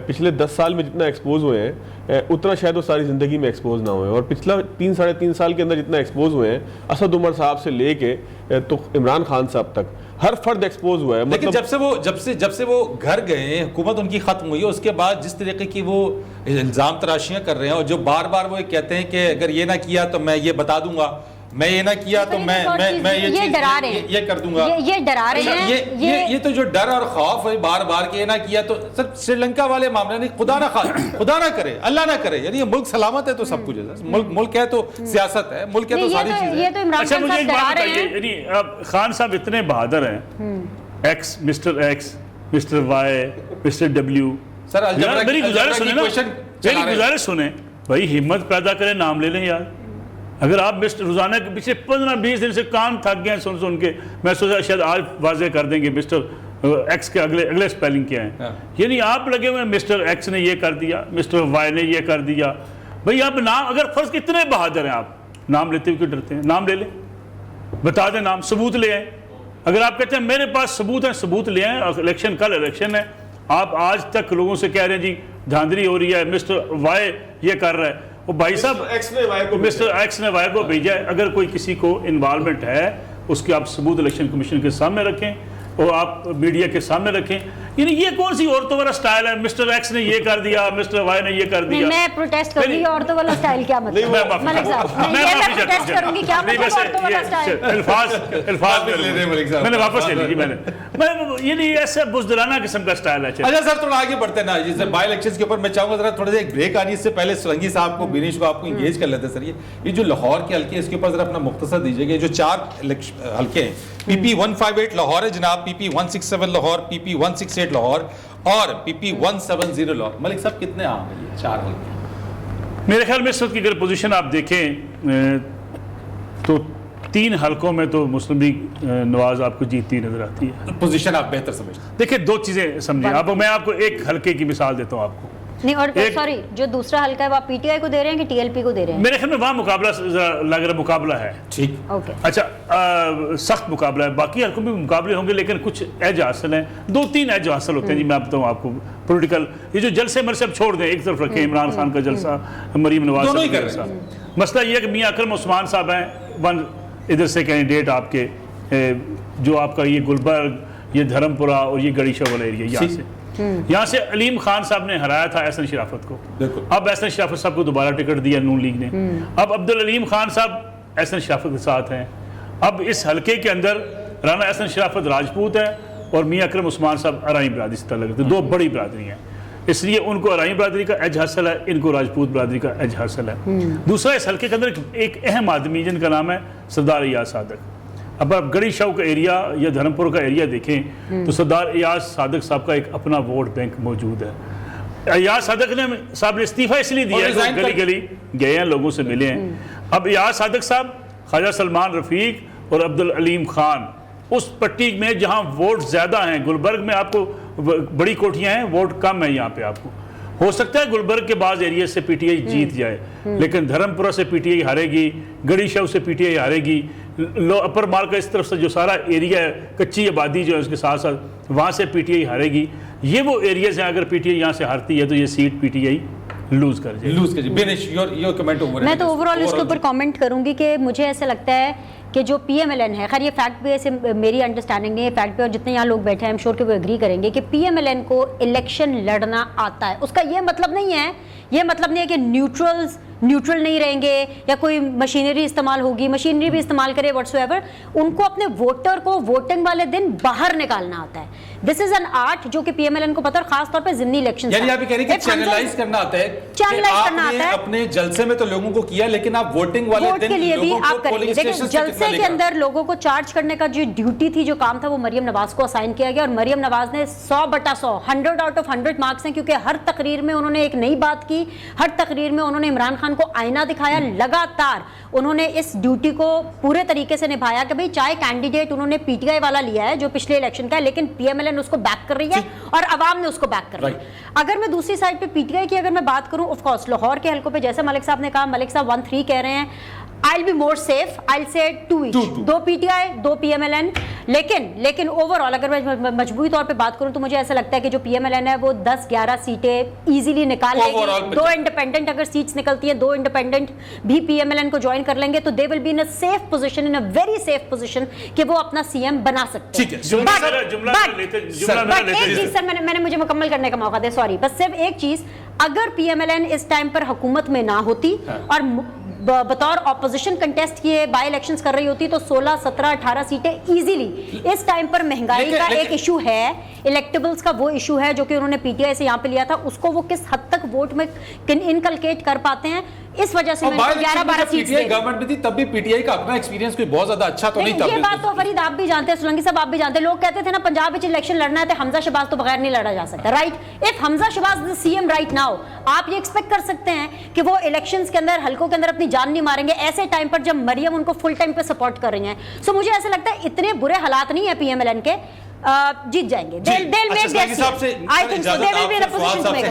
پچھلے 10 سال میں جتنا ایکسپوز ہوئے ہیں اتنا شاید وہ ساری زندگی میں ایکسپوز نہ ہوئے، اور پچھلا 3 ساڑھے 3 سال کے اندر جتنا ایکسپوز ہوئے ہیں اسد عمر صاحب سے لے کے تو عمران خان صاحب تک ہر فرد ایکسپوز ہوا ہے۔ لیکن جب سے وہ گھر گئے، حکومت ان کی ختم ہوئی، اس کے بعد جس طریقے کی وہ الزام تراشیاں کر رہے ہیں اور جو بار بار وہ کہتے ہیں کہ اگر یہ نہ کیا تو میں یہ بتا دوں گا، میں یہ نہ کیا تو میں یہ کر دوں گا، یہ ڈرا رہے ہیں، یہ تو جو ڈر اور خوف ہے بار بار کہ یہ نہ کیا تو سر سری لنکا والے معاملے نہیں، خدا نہ کرے، اللہ نہ کرے، یعنی ملک سلامت ہے تو سب کچھ ہے، ملک ہے تو سیاست ہے، ملک ہے تو ساری چیزیں۔ اچھا مجھے ایک بات بتائیے، یعنی خان صاحب اتنے بہادر ہیں، X mister X, mister Y, mister W, میری گزارش سنیں بھائی، ہمت پیدا کریں، نام لے لیں یار۔ اگر آپ روزانہ کے پیچھے 15-20 دن سے کان تھک گئے ہیں سن کے، میں سوچا شاید آج واضح کر دیں گے مسٹر ایکس کے اگلے سپیلنگ کیا ہیں، یعنی آپ لگے ہوئے مسٹر ایکس نے یہ کر دیا، مسٹر وائی نے یہ کر دیا۔ بھائی آپ نام، اگر فرض کتنے بہادر ہیں آپ، نام لیتے ہوئے کیوں ڈرتے ہیں؟ نام لے لیں، بتا دیں نام، ثبوت لے آئیں۔ اگر آپ کہتے ہیں میرے پاس ثبوت ہیں، ثبوت لے آئیں، الیکشن کل الیکشن ہے، آپ آج تک لوگوں سے کہہ رہے ہیں جی دھاندلی ہو رہی ہے، مسٹر وائی یہ کر رہا ہے، وہ بھائی صاحب مسٹر ایکس نے وائی کو بھیجا ہے، اگر کوئی کسی کو انوالومنٹ ہے اس کے آپ ثبوت الیکشن کمیشن کے سامنے رکھیں اور آپ میڈیا کے سامنے رکھیں۔ یعنی یہ کون سی عورتوں والا سٹائل ہے, مسٹر ایکس نے یہ کر دیا, مسٹر وائی نے یہ کر دیا. میں پروٹیسٹ کروں گی عورتوں والا سٹائل کیا مطلب ملک صاحب, میں پروٹیسٹ کروں گی کیا مطلب عورتوں والا سٹائل. الفاظ میں نے واپس لے لی, میں یعنی ایسا بزدلانہ قسم کا سٹائل ہے. اچھا سر تھوڑا آگے بڑھتے ہیں نا, جیسے بائی الیکشنز کے اوپر میں چاہوں گا ذرا تھوڑا سا ایک بریک آنی, اس سے پہلے سلنگی صاحب کو, بینیش کو آپ کو انگیج کر لیتے. سر یہ جو لاہور کے حلقے, اس کے اوپر ذرا اپنا مختصر دیجیے گا. جو 4 حلقے ہیں, پی پی 158 لاہور ہے جناب, پی پی 167 لاہور, پی پی 168 لاہور اور پی پی 170 لاہور. ملک صاحب کتنے عام ہیں یہ 4 حلقے؟ میرے خیال میں اس وقت کی اگر پوزیشن آپ دیکھیں تو 3 حلقوں میں تو مسلم لیگ نواز آپ کو جیتتی نظر آتی ہے. پوزیشن آپ بہتر سمجھتے ہیں. دیکھیں 2 چیزیں سمجھیں آپ, میں آپ کو ایک حلقے کی مثال دیتا ہوں آپ کو. نہیں, اور سوری, جو دوسرا حلقہ ہے وہ آپ پی ٹی آئی کو دے رہے ہیں کہ ٹی ایل پی کو دے رہے ہیں؟ میرے خیال میں وہاں مقابلہ لگ رہا مقابلہ ہے. ٹھیک, اوکے, اچھا سخت مقابلہ ہے. باقی حلقوں میں مقابلے ہوں گے لیکن کچھ ایج حاصل ہیں, 2-3 ایج حاصل ہوتے ہیں. جی میں بتاؤں آپ کو, پولیٹیکل یہ جو جلسے مرسے اب چھوڑ دیں, ایک طرف رکھیں عمران خان کا جلسہ, مریم نواز کا جلسہ. مسئلہ یہ ہے کہ میاں اکرم عثمان صاحب ہیں, ون ادھر سے کینڈیڈیٹ آپ کے, جو آپ کا یہ گلبرگ, یہ دھرم پورہ اور یہ گڑی شاہ والا ایریا, یہاں سے علیم خان صاحب نے ہرایا تھا احسن شرافت کو. اب احسن شرافت صاحب کو دوبارہ ٹکٹ دیا نون لیگ نے. اب عبدالعلیم خان صاحب احسن شرافت کے ساتھ ہیں. اب اس حلقے کے اندر رانا احسن شرافت راجپوت ہے اور میاں اکرم عثمان صاحب ارائیں برادری سے تعلق رکھتے ہیں, 2 بڑی برادری ہیں, اس لیے ان کو ارائیں برادری کا ایج حاصل ہے, ان کو راجپوت برادری کا ایج حاصل ہے. دوسرا اس حلقے کے اندر ایک اہم آدمی جن کا نام ہے سردار ایاز صادق. اب آپ گڑی شاہ کا ایریا یا دھرم پور کا ایریا دیکھیں تو سردار ایاز صادق صاحب کا ایک اپنا ووٹ بینک موجود ہے. ایاز صادق صاحب نے استعفیٰ اس لیے دیا ہے, گلی گلی گئے ہیں, لوگوں سے ملے ہیں. اب ایاز صادق صاحب, خواجہ سلمان رفیق اور عبدالعلیم خان اس پٹی میں جہاں ووٹ زیادہ ہیں, گلبرگ میں آپ کو بڑی کوٹھیاں ہیں, ووٹ کم ہے یہاں پہ. آپ کو ہو سکتا ہے گلبرگ کے بعض ایریا سے پی ٹی آئی جیت جائے, لیکن دھرم پورہ سے پی ٹی آئی ہارے گی, گڑی شاہ سے پی ٹی آئی ہارے گی, لو اپر مال کا اس طرف سے جو سارا ایریا ہے, کچی آبادی جو ہے اس کے ساتھ ساتھ وہاں سے پی ٹی آئی ہارے گی. یہ وہ ایریاز ہیں, اگر پی ٹی آئی یہاں سے ہارتی ہے تو یہ seat P T I lose کر جائے. میں تو اوور آل اس کے اوپر کامنٹ کروں گی کہ مجھے ایسا لگتا ہے کہ جو پی ایم ایل این ہے, خیر یہ فیکٹ بھی ایسے میری انڈرسٹینڈنگ نہیں ہے فیکٹ پہ, اور جتنے یہاں لوگ بیٹھے ہیں ایم شور کہ وہ ایگری کریں گے کہ پی ایم ایل این کو الیکشن لڑنا آتا ہے. اس کا یہ مطلب نہیں ہے, یہ مطلب نہیں ہے کہ نیوٹرل نہیں رہیں گے یا کوئی مشینری استعمال ہوگی, مشینری بھی استعمال کرے واٹس ایور. ان کو اپنے ووٹر کو ووٹنگ والے دن باہر نکالنا آتا ہے. دس از این آرٹ جو کہ پی ایم ایل این کو پتہ, اور خاص طور پہ ضمنی الیکشن. یعنی آپ یہ کہہ رہے ہیں کہ چینلائز کرنا آتا ہے, چینلائز کرنا آتا ہے. اپنے جلسے میں تو لوگوں کو کیا, لیکن آپ ووٹنگ والے ووٹ کے لیے بھی آپ کریں گے. دیکھیں جلسے کے اندر لوگوں کو چارج کرنے کا جو ڈیوٹی تھی, جو کام تھا, وہ مریم نواز کو اسائن کیا گیا, اور مریم نواز نے 100/100 100 آؤٹ آف 100 مارکس ہیں, کیونکہ ہر تقریر میں انہوں نے ایک نئی بات کی, ہر تقریر میں انہوں نے عمران خان کو آئینہ دکھایا. لگاتار انہوں نے اس ڈیوٹی کو پورے طریقے سے نبھایا کہ بھئی چاہے کینڈیڈیٹ انہوں نے پی ٹی آئی والا لیا ہے جو پچھلے الیکشن کا ہے, لیکن پی ایم ایل این اس کو بیک کر رہی ہے اور عوام نے اس کو بیک کر رہی ہے. اگر میں دوسری سائڈ پہ پی ٹی آئی کی اگر میں بات کروں, آف کورس لاہور کے حلقوں پہ جیسے ملک صاحب نے کہا, ملک صاحب 1-3 کہہ رہے ہیں, I'll be more safe, I'll say 2 each, 2 P T I 2 P M L N. لیکن اوور آل اگر میں مجموعی طور پہ بات کروں تو مجھے ایسا لگتا ہے کہ جو پی ایم ایل این ہے وہ 10-11 سیٹیں ایزیلی نکال لے گی. 2 انڈیپینڈنٹ اگر سیٹس نکلتی ہیں, 2 انڈیپینڈنٹ بھی پی ایم ایل این کو جوائن کر لیں گے تو they will be in a safe position, in a very safe position کہ وہ اپنا سی ایم بنا سکتے ہیں. ایک چیز سر میں نے مجھے مکمل کرنے کا موقع دے, سوری, بس صرف ایک چیز, اگر پی ایم ایل این اس ٹائم پر حکومت میں نہ ہوتی اور بطور اپوزیشن کنٹیسٹ کیے بائی الیکشنز کر رہی ہوتی تو 16, 17, 18 سیٹیں ایزیلی. اس ٹائم پر مہنگائی کا ایک ایشو ہے, الیکٹیبلز کا وہ ایشو ہے جو کہ انہوں نے پی ٹی آئی سے یہاں پہ لیا تھا, اس کو وہ کس حد تک ووٹ میں انکلکیٹ کر پاتے ہیں, اس وجہ سے میں 11-12 سیٹس دے. گورنمنٹ میں تھی تب بھی پی ٹی آئی کا اپنا ایکسپیرینس کوئی بہت زیادہ اچھا تو نہیں تھا. یہ بات تو فرید آپ بھی جانتے ہیں, سلنگی صاحب آپ بھی جانتے ہیں, لوگ کہتے تھے نا پنجاب میں الیکشن لڑنا ہے تو حمزہ شہباز تو بغیر نہیں لڑا جا سکتا, right. If Hamza Shahbaz is C M right now, آپ یہ ایکسپیکٹ کر سکتے ہیں کہ وہ الیکشنز کے اندر حلقوں کے اندر اپنی جان نہیں ماریں گے ایسے ٹائم پر جب مریم ان کو فل ٹائم پہ سپورٹ کر رہی ہیں. سو مجھے ایسا لگتا ہے اتنے برے حالات نہیں ہیں پی ایم ایل این کے, جیت جائیں گے.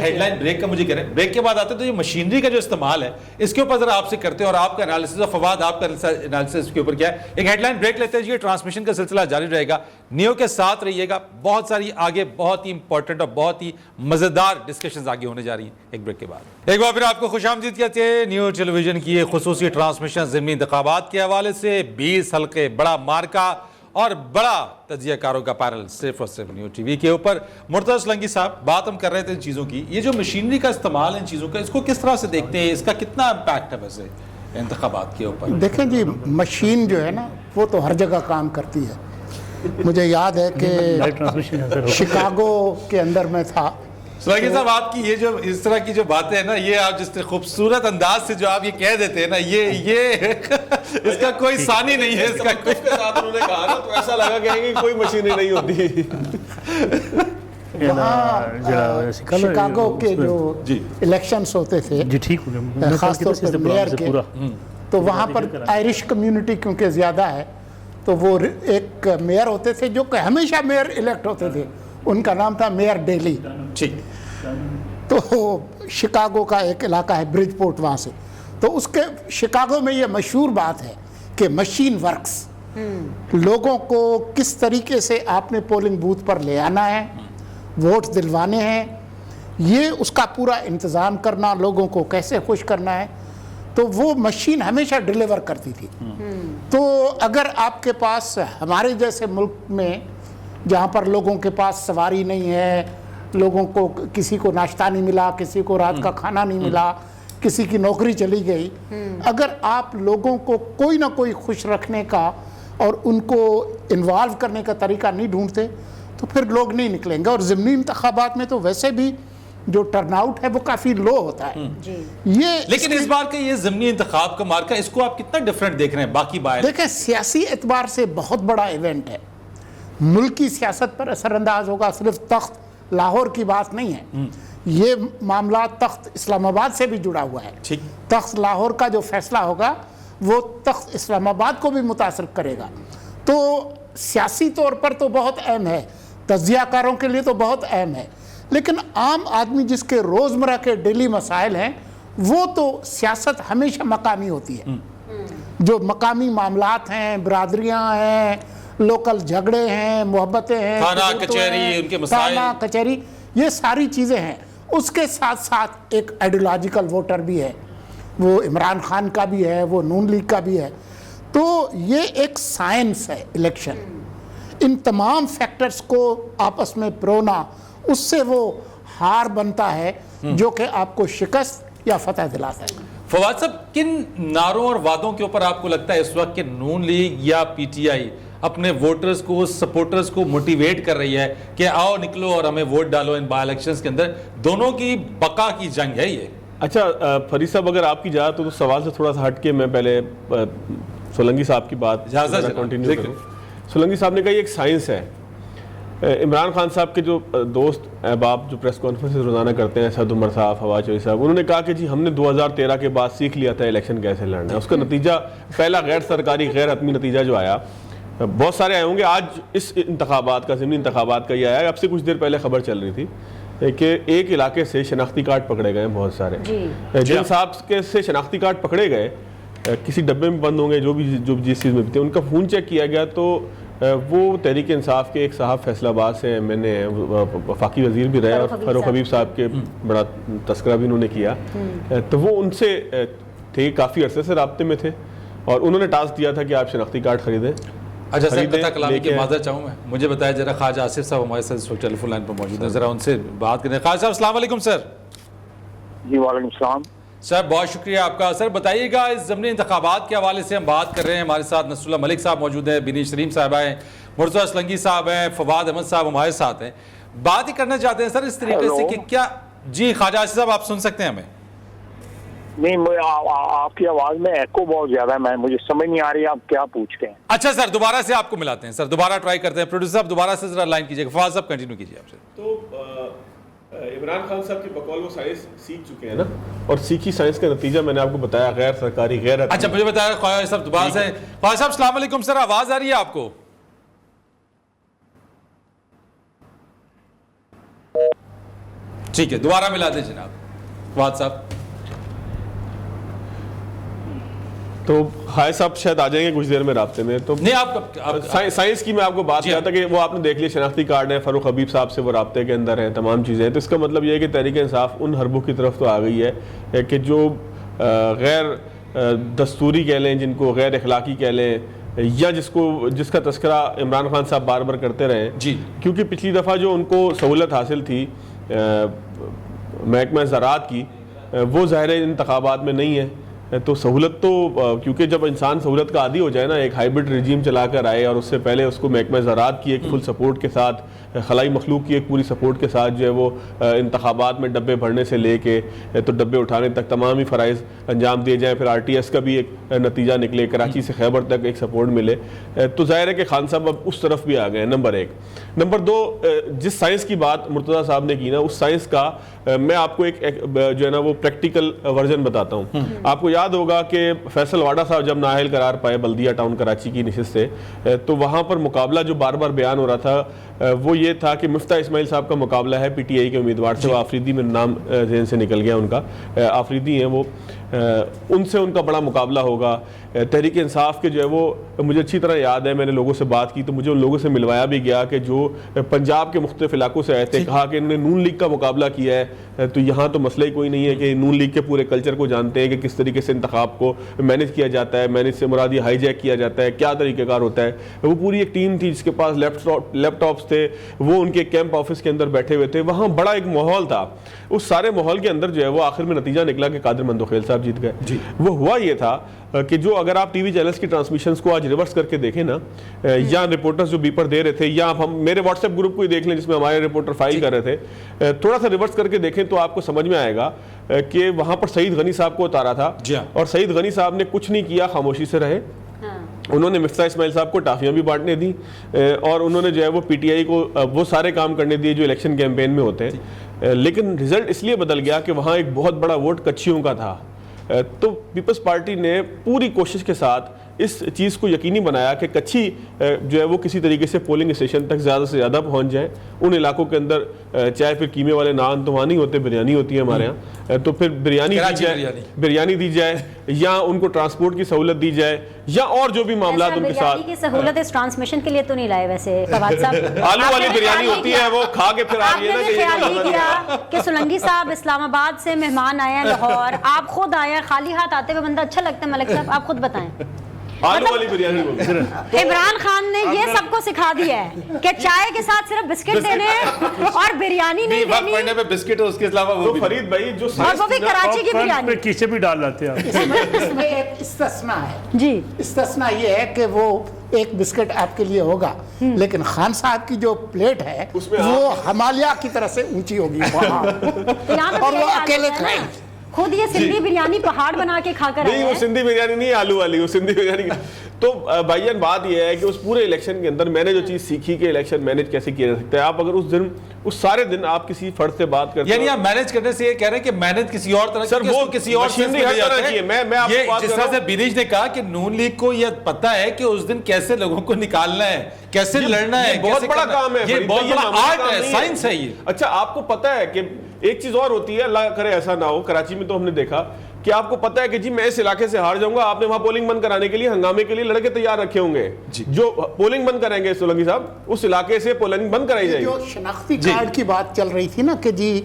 ہیڈ لائن بریک کا مجھے کریں, بریک کے بعد آتے تو یہ مشینری کا جو استعمال ہے اس کے اوپر ذرا آپ سے کرتے ہیں, اور آپ کا انالیسس اور فواد آپ کا انالیسس کے اوپر کیا ہے. ایک ہیڈ لائن بریک لیتے ہیں, یہ ٹرانسمیشن کا سلسلہ جاری رہے گا, نیو کے ساتھ رہیے گا, بہت ساری آگے بہت ہی امپورٹنٹ اور بہت ہی مزیدار ڈسکشنز آگے ہونے جا رہی ہیں. ایک بریک کے بعد ایک بار پھر آپ کو خوش آمدید کہتے ہیں. نیو ٹیلی ویژن کی خصوصی ٹرانسمیشن ضمنی انتخابات کے حوالے سے 20 حلقے, بڑا مارکا اور بڑا تجزیہ کاروں کا پیرل صرف اور صرف نیو ٹی وی کے اوپر. مرتضی سولنگی صاحب، بات ہم کر رہے تھے ان چیزوں کی، یہ جو مشینری کا استعمال ان چیزوں کا، اس کو کس طرح سے دیکھتے ہیں؟ اس کا کتنا امپیکٹ ہے ویسے انتخابات کے اوپر؟ دیکھیں جی، مشین جو ہے نا وہ تو ہر جگہ کام کرتی ہے. مجھے یاد ہے کہ شکاگو کے اندر میں تھا. سولنگی صاحب، آپ کی یہ جو اس طرح کی جو باتیں ہیں نا، یہ آپ جس خوبصورت انداز سے جو آپ یہ کہہ دیتے ہیں نا، یہ اس کا کوئی ثانی نہیں ہے. اس کا کے ساتھ انہوں نے کہا نا تو ایسا لگا کہیں گے کوئی مشینیں نہیں ہوتی. وہاں شکاگو کے جو الیکشنز ہوتے تھے خاص طور پر میئر کے، تو وہاں پر آئرش کمیونٹی کیونکہ زیادہ ہے، تو وہ ایک میئر ہوتے تھے جو کہ ہمیشہ میئر الیکٹ ہوتے تھے. ان کا نام تھا میئر ڈیلی. تو شکاگو کا ایک علاقہ ہے برج پورٹ، وہاں سے. تو اس کے شکاگو میں یہ مشہور بات ہے کہ مشین ورکس. لوگوں کو کس طریقے سے آپ نے پولنگ بوتھ پر لے آنا ہے، ووٹ دلوانے ہیں، یہ اس کا پورا انتظام کرنا، لوگوں کو کیسے خوش کرنا ہے، تو وہ مشین ہمیشہ ڈیلیور کرتی تھی. تو اگر آپ کے پاس ہمارے جیسے ملک میں جہاں پر لوگوں کے پاس سواری نہیں ہے، لوگوں کو کسی کو ناشتہ نہیں ملا، کسی کو رات کا کھانا نہیں ملا، کسی کی نوکری چلی گئی، اگر آپ لوگوں کو کوئی نہ کوئی خوش رکھنے کا اور ان کو انوالو کرنے کا طریقہ نہیں ڈھونڈتے تو پھر لوگ نہیں نکلیں گے. اور ضمنی انتخابات میں تو ویسے بھی جو ٹرن آؤٹ ہے وہ کافی لو ہوتا ہے. لیکن اس بار کے یہ ضمنی انتخاب کا مارکا، اس کو آپ کتنا ڈیفرنٹ دیکھ رہے ہیں باقی باہر؟ دیکھیں، سیاسی اعتبار سے بہت بڑا ایونٹ ہے. ملکی سیاست پر اثر انداز ہوگا. صرف تخت لاہور کی بات نہیں ہے، یہ معاملہ تخت اسلام آباد سے بھی جڑا ہوا ہے. تخت لاہور کا جو فیصلہ ہوگا وہ تخت اسلام آباد کو بھی متاثر کرے گا. تو سیاسی طور پر تو بہت اہم ہے، تجزیہ کاروں کے لیے تو بہت اہم ہے، لیکن عام آدمی جس کے روزمرہ کے ڈیلی مسائل ہیں، وہ تو سیاست ہمیشہ مقامی ہوتی ہے. جو مقامی معاملات ہیں، برادریاں ہیں، لوکل جھگڑے ہیں، محبتیں ہیں، تھانہ کچہری، ان کے مسائل، تھانہ کچہری، یہ ساری چیزیں ہیں. اس کے ساتھ ساتھ ایک آئیڈیولوجیکل ووٹر بھی ہے، وہ عمران خان کا بھی ہے، وہ نون لیگ کا بھی ہے. تو یہ ایک سائنس ہے الیکشن. ان تمام فیکٹرز کو آپس میں پرونا، اس سے وہ ہار بنتا ہے جو کہ آپ کو شکست یا فتح دلاتا ہے. فواد صاحب، کن نعروں اور وعدوں کے اوپر آپ کو لگتا ہے اس وقت کہ نون لیگ یا پی ٹی آئی اپنے ووٹرز کو، سپورٹرز کو موٹیویٹ کر رہی ہے کہ آؤ نکلو اور ہمیں ووٹ ڈالو ان بائی الیکشنز کے اندر؟ دونوں کی بقا کی جنگ ہے یہ. اچھا فرید صاحب، اگر آپ کی اجازت تو سوال سے تھوڑا سا ہٹ کے میں پہلے سولنگی صاحب کی بات کنٹینیو کروں. سولنگی صاحب نے کہا یہ ایک سائنس ہے. عمران خان صاحب کے جو دوست احباب جو پریس کانفرنس روزانہ کرتے ہیں، اسد عمر صاحب، فواد چودھری صاحب، انہوں نے کہا کہ جی ہم نے 2013 کے بعد سیکھ لیا تھا الیکشن کیسے لڑنا ہے. اس کا نتیجہ پہلا غیر سرکاری غیر حتمی نتیجہ جو آیا، بہت سارے آئے ہوں گے، آج اس انتخابات کا، ضمنی انتخابات کا یہ آیا. اب سے کچھ دیر پہلے خبر چل رہی تھی کہ ایک علاقے سے شناختی کارڈ پکڑے گئے بہت سارے. جن صاحب کے سے شناختی کارڈ پکڑے گئے، کسی ڈبے میں بند ہوں گے، جو جس چیز میں بھی تھے، ان کا فون چیک کیا گیا تو وہ تحریک انصاف کے ایک صاحب فیصل آباد سے ایم این اے، وفاقی وزیر بھی رہے، اور فاروق حبیب صاحب کے بڑا تذکرہ بھی انہوں نے کیا. تو وہ ان سے تھے، کافی عرصے سے رابطے میں تھے، اور انہوں نے ٹاسک دیا تھا کہ آپ شناختی کارڈ خریدیں. اچھا سر، قطع کلامی کی معذرت چاہوں میں، مجھے بتایا ذرا خواجہ آصف صاحب ہمارے ساتھ اس وقت ٹیلی فون لائن پر موجود ہیں، ذرا ان سے بات کریں. خواجہ صاحب السلام علیکم. سر جی وعلیکم السلام. سر بہت شکریہ آپ کا. سر بتائیے گا، اس ضمنی انتخابات کے حوالے سے ہم بات کر رہے ہیں، ہمارے ساتھ نصر اللہ ملک صاحب موجود ہیں، بینی شریم صاحب ہیں، مرتضی سولنگی صاحب ہیں، فواد احمد صاحب ہمارے ساتھ ہیں. بات ہی کرنا چاہتے ہیں سر اس طریقے سے کہ کیا، جی خواجہ آصف صاحب آپ سن سکتے ہیں ہمیں؟ نہیں، آپ کی آواز میں ایکو بہت زیادہ ہے، مجھے سمجھ نہیں آ رہی آپ کیا پوچھتے ہیں. اچھا سر، دوبارہ سے آپ کو ملاتے ہیں. سر دوبارہ ٹرائی کرتے ہیں. پروڈیوسر صاحب دوبارہ سے ذرا لائن کیجیے گا. فواد صاحب کنٹینیو کیجیے آپ سے. تو عمران خان صاحب کے بقول وہ سائنس سیکھ چکے ہیں نا، اور سیکھی سائنس کا نتیجہ میں نے آپ کو بتایا غیر سرکاری غیر. اچھا مجھے بتایا خواجہ صاحب دوبارہ سے. خواجہ صاحب السلام علیکم. سر آواز آ رہی ہے آپ کو؟ ٹھیک ہے، دوبارہ ملا دیں جناب فواد صاحب. تو خواجہ صاحب شاید آ جائیں گے کچھ دیر میں رابطے میں. تو نہیں، آپ سائنس کی میں آپ کو بات کیا تھا کہ وہ آپ نے دیکھ لیا، شناختی کارڈ ہے، فاروق حبیب صاحب سے وہ رابطے کے اندر ہیں، تمام چیزیں. تو اس کا مطلب یہ ہے کہ تحریک انصاف ان حربوں کی طرف تو آ گئی ہے کہ جو غیر دستوری کہہ لیں، جن کو غیر اخلاقی کہہ لیں، یا جس کا تذکرہ عمران خان صاحب بار بار کرتے رہے جی، کیونکہ پچھلی دفعہ جو ان کو سہولت حاصل تھی محکمہ زراعت کی، وہ ظاہر انتخابات میں نہیں ہے. تو سہولت تو کیونکہ جب انسان سہولت کا عادی ہو جائے نا، ایک ہائیبرڈ رجیم چلا کر آئے اور اس سے پہلے اس کو محکمہ زراعت کی ایک فل سپورٹ کے ساتھ، خلائی مخلوق کی ایک پوری سپورٹ کے ساتھ جو ہے وہ انتخابات میں ڈبے بھرنے سے لے کے تو ڈبے اٹھانے تک تمام ہی فرائض انجام دیے جائیں، پھر RTS کا بھی ایک نتیجہ نکلے، کراچی سے خیبر تک ایک سپورٹ ملے، تو ظاہر ہے کہ خان صاحب اب اس طرف بھی آ گئے ہیں. نمبر 1. نمبر 2، جس سائنس کی بات مرتضیٰ صاحب نے کی نا، اس سائنس کا میں آپ کو ایک جو ہے نا وہ پریکٹیکل ورژن بتاتا ہوں. آپ کو یاد ہوگا کہ فیصل واڈا صاحب جب نااہل قرار پائے بلدیہ ٹاؤن کراچی کی نشست سے، تو وہاں پر مقابلہ جو بار بار بیان ہو رہا تھا وہ یہ تھا کہ مفتاح اسماعیل صاحب کا مقابلہ ہے PTI کے امیدوار سے. وہ آفریدی، میں نام ذہن سے نکل گیا ان کا، آفریدی ہیں وہ، ان سے ان کا بڑا مقابلہ ہوگا. تحریک انصاف کے جو ہے وہ مجھے اچھی طرح یاد ہے، میں نے لوگوں سے بات کی تو مجھے ان لوگوں سے ملوایا بھی گیا کہ جو پنجاب کے مختلف علاقوں سے آئے تھے، کہا کہ انہوں نے نون لیگ کا مقابلہ کیا ہے، تو یہاں تو مسئلہ ہی کوئی نہیں ہے کہ نون لیگ کے پورے کلچر کو جانتے ہیں کہ کس طریقے سے انتخاب کو مینیج کیا جاتا ہے، مینیج سے مراد یہ ہائی جیک کیا جاتا ہے، کیا طریقہ کار ہوتا ہے. وہ پوری ایک ٹیم تھی جس کے پاس لیپ ٹاپس تھے، وہ ان کے کیمپ آفس کے اندر بیٹھے ہوئے تھے. وہاں بڑا ایک ماحول تھا. اس سارے ماحول کے اندر جو ہے وہ آخر میں نتیجہ نکلا کہ قادر مندوخیل صاحب جیت گئے. وہ ہوا یہ تھا کہ جو اگر آپ ٹی وی چینلز کی ٹرانسمیشنز کو آج ریورس کر کے دیکھیں نا، یا رپورٹرز جو بیپر دے رہے تھے، یا آپ میرے واٹس ایپ گروپ کو ہی دیکھ لیں جس میں ہمارے رپورٹر فائل کر رہے تھے، تھوڑا سا ریورس کر کے دیکھیں تو آپ کو سمجھ میں آئے گا کہ وہاں پر سعید غنی صاحب کو اتارا تھا، اور سعید غنی صاحب نے کچھ نہیں کیا، خاموشی سے رہے. انہوں نے مفتاح اسماعیل صاحب کو ٹافیاں بھی بانٹنے دی، اور انہوں نے جو ہے وہ PTI کو وہ سارے کام کرنے دیے جو الیکشن کیمپین میں ہوتے ہیں. لیکن رزلٹ اس لیے بدل گیا کہ وہاں ایک بہت بڑا ووٹ کچھیوں کا تھا. تو پیپلز پارٹی نے پوری کوشش کے ساتھ اس چیز کو یقینی بنایا کہ کچھی جو ہے وہ کسی طریقے سے پولنگ اسٹیشن تک زیادہ سے زیادہ پہنچ جائے. ان علاقوں کے اندر چاہے پھر قیمے والے نان تو وہاں نہیں ہوتے، بریانی ہوتی ہے ہمارے یہاں، تو پھر بریانی دی جائے، یا ان کو ٹرانسپورٹ کی سہولت دی جائے، یا اور جو بھی معاملات ان کے ساتھ. بریانی کی سہولت اس ٹرانسمیشن کے لیے تو نہیں لائے ویسے فواد صاحب. آلو والی بریانی ہوتی ہے، وہ کھا کے پھر آپ نے بھی خیال نہیں کیا کہ سولنگی صاحب اسلام آباد سے مہمان آئے ہیں لاہور، آپ خود آئے ہیں، خالی ہاتھ آتے ہوئے بندہ اچھا لگتا ہے؟ ملک صاحب آپ خود بتائیں. آلو والی بریانی. عمران خان نے یہ سب کو سکھا دیا ہے کہ چائے کے ساتھ صرف بسکٹ دینے ہیں اور بریانی نہیں دینی. وقت پڑنے پہ بسکٹ ہے، اس کے علاوہ وہ فرید بھائی جو اور وہ بھی کراچی کی بریانی. کیسے بھی ڈال لاتے ہیں. اس میں ایک استثناء ہے جی، استثناء یہ ہے کہ وہ ایک بسکٹ آپ کے لیے ہوگا، لیکن خان صاحب کی جو پلیٹ ہے وہ ہمالیہ کی طرح سے اونچی ہوگی اور وہ اکیلے کھائیں. خود یہ سندھی بریانی پہاڑ بنا کے کھا کر نہیں، وہ سندھی بریانی نہیں، آلو والی، وہ سندھی بریانی. تو بھائی جان بات یہ ہے کہ اس پورے الیکشن کے اندر میں نے جو چیز سیکھی کہ الیکشن مینیج کیسے کیا جا سکتا ہے. آپ اگر اس سارے دن آپ کسی فرد سے بات کرتے ہیں، یعنی آپ مینیج کرنے سے یہ کہہ رہے ہیں کہ مینیج کسی اور طرح سر وہ کسی اور مشینری ہر طرح کی ہے. میں آپ کو بات جس کر رہا طرح سے ہوں، بینیش نے کہا کہ نون لیگ کو یہ پتہ ہے کہ اس دن کیسے لوگوں کو نکالنا ہے، کیسے لڑنا ہے، بہت بڑا کام ہے، یہ بہت بڑا آرٹ ہے، سائنس ہے یہ. اچھا آپ کو پتہ ہے کہ ایک چیز اور ہوتی ہے، اللہ کرے ایسا نہ ہو، کراچی میں تو ہم نے دیکھا کہ آپ کو پتہ ہے کہ جی میں اس علاقے سے ہار جاؤں گا، آپ نے وہاں پولنگ بند کرانے کے لیے ہنگامے کے لیے لڑکے تیار رکھے ہوں گے جو پولنگ بند کریں گے. سولنگی صاحب اس علاقے سے پولنگ بند کرائی جائے گی. جو شناختی کارڈ کی بات چل رہی تھی نا کہ جی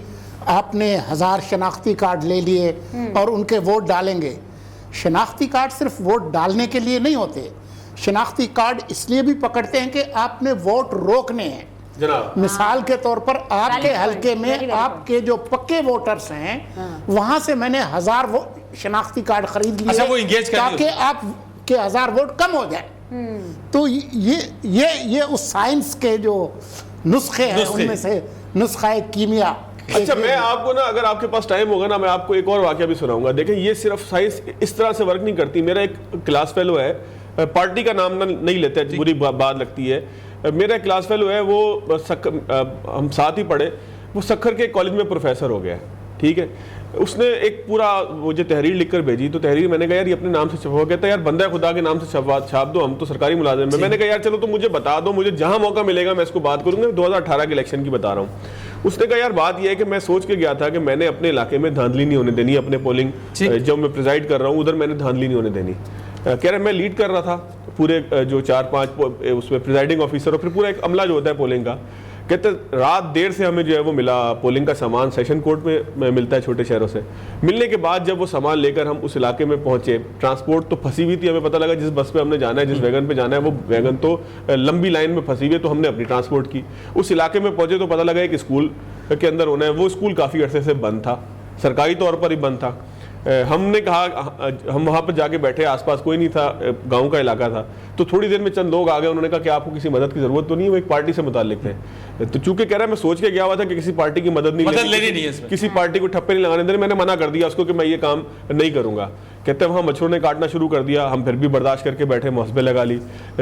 آپ نے 1000 شناختی کارڈ لے لیے اور ان کے ووٹ ڈالیں گے. شناختی کارڈ صرف ووٹ ڈالنے کے لیے نہیں ہوتے، شناختی کارڈ اس لیے بھی پکڑتے ہیں کہ آپ نے ووٹ روکنے ہیں. مثال کے طور پر آپ کے حلقے میں آپ کے جو پکے ووٹرز ہیں وہاں سے میں نے 1000 شناختی کارڈ خرید لیے تاکہ آپ کے 1000 ووٹ کم ہو جائے. تو یہ اس سائنس کے جو نسخے ہیں ان میں سے نسخہ کیمیا. اچھا میں آپ کو نا اگر آپ کے پاس ٹائم ہوگا نا میں آپ کو ایک اور واقعہ بھی سناؤں گا. دیکھیں یہ صرف سائنس اس طرح سے ورک نہیں کرتی. میرا ایک کلاس فیلو ہے، پارٹی کا نام نہیں لیتے، بری بات لگتی ہے. میرا کلاس فیلو ہے، وہ ہم ساتھ ہی پڑھے، وہ سکھر کے کالج میں پروفیسر ہو گیا ہے، ٹھیک ہے. اس نے ایک پورا مجھے تحریر لکھ کر بھیجی، تو تحریر میں نے کہا یار یہ اپنے نام سے چھپا، کہتا ہے یار بندہ خدا کے نام سے چھاپ دو، ہم تو سرکاری ملازم ہیں. میں نے کہا یار چلو تو مجھے بتا دو، مجھے جہاں موقع ملے گا میں اس کو بات کروں گا. 2018 کے الیکشن کی بتا رہا ہوں. اس نے کہا یار بات یہ ہے کہ میں سوچ کے گیا تھا کہ میں نے اپنے علاقے میں دھاندلی نہیں ہونے دینی، اپنے پولنگ جب میں پریزائڈ کر رہا ہوں ادھر میں نے دھاندلی نہیں ہونے دینی. کہہ رہے میں لیڈ کر رہا تھا پورے جو 4-5 اس میں پریزائڈنگ آفیسر اور پھر پورا ایک عملہ جو ہوتا ہے پولنگ کا. کہتے رات دیر سے ہمیں جو ہے وہ ملا پولنگ کا سامان سیشن کورٹ میں ملتا ہے چھوٹے شہروں سے. ملنے کے بعد جب وہ سامان لے کر ہم اس علاقے میں پہنچے, ٹرانسپورٹ تو پھنسی ہوئی تھی, ہمیں پتہ لگا جس بس پہ ہم نے جانا ہے, جس ویگن پہ جانا ہے, وہ ویگن تو لمبی لائن میں پھنسی ہوئی ہے, تو ہم نے اپنی ٹرانسپورٹ کی. اس علاقے میں پہنچے تو پتہ لگا ایک اسکول کے اندر ہونا ہے. وہ اسکول کافی عرصے سے بند تھا, سرکاری طور پر ہی بند تھا. ہم نے کہا, ہم وہاں پر جا کے بیٹھے, آس پاس کوئی نہیں تھا, گاؤں کا علاقہ تھا. تو تھوڑی دیر میں چند لوگ آ گئے, انہوں نے کہا کہ آپ کو کسی مدد کی ضرورت تو نہیں ہے, وہ ایک پارٹی سے متعلق تھے. تو چونکہ کہہ رہا ہے میں سوچ کے گیا ہوا تھا کہ کسی پارٹی کی مدد نہیں, کسی پارٹی کو ٹھپے نہیں لگانے دینے, میں نے منع کر دیا اس کو کہ میں یہ کام نہیں کروں گا. کہتے ہیں وہاں مچھروں نے کاٹنا شروع کر دیا, ہم پھر بھی برداشت کر کے بیٹھے, محاسبے لگا لی.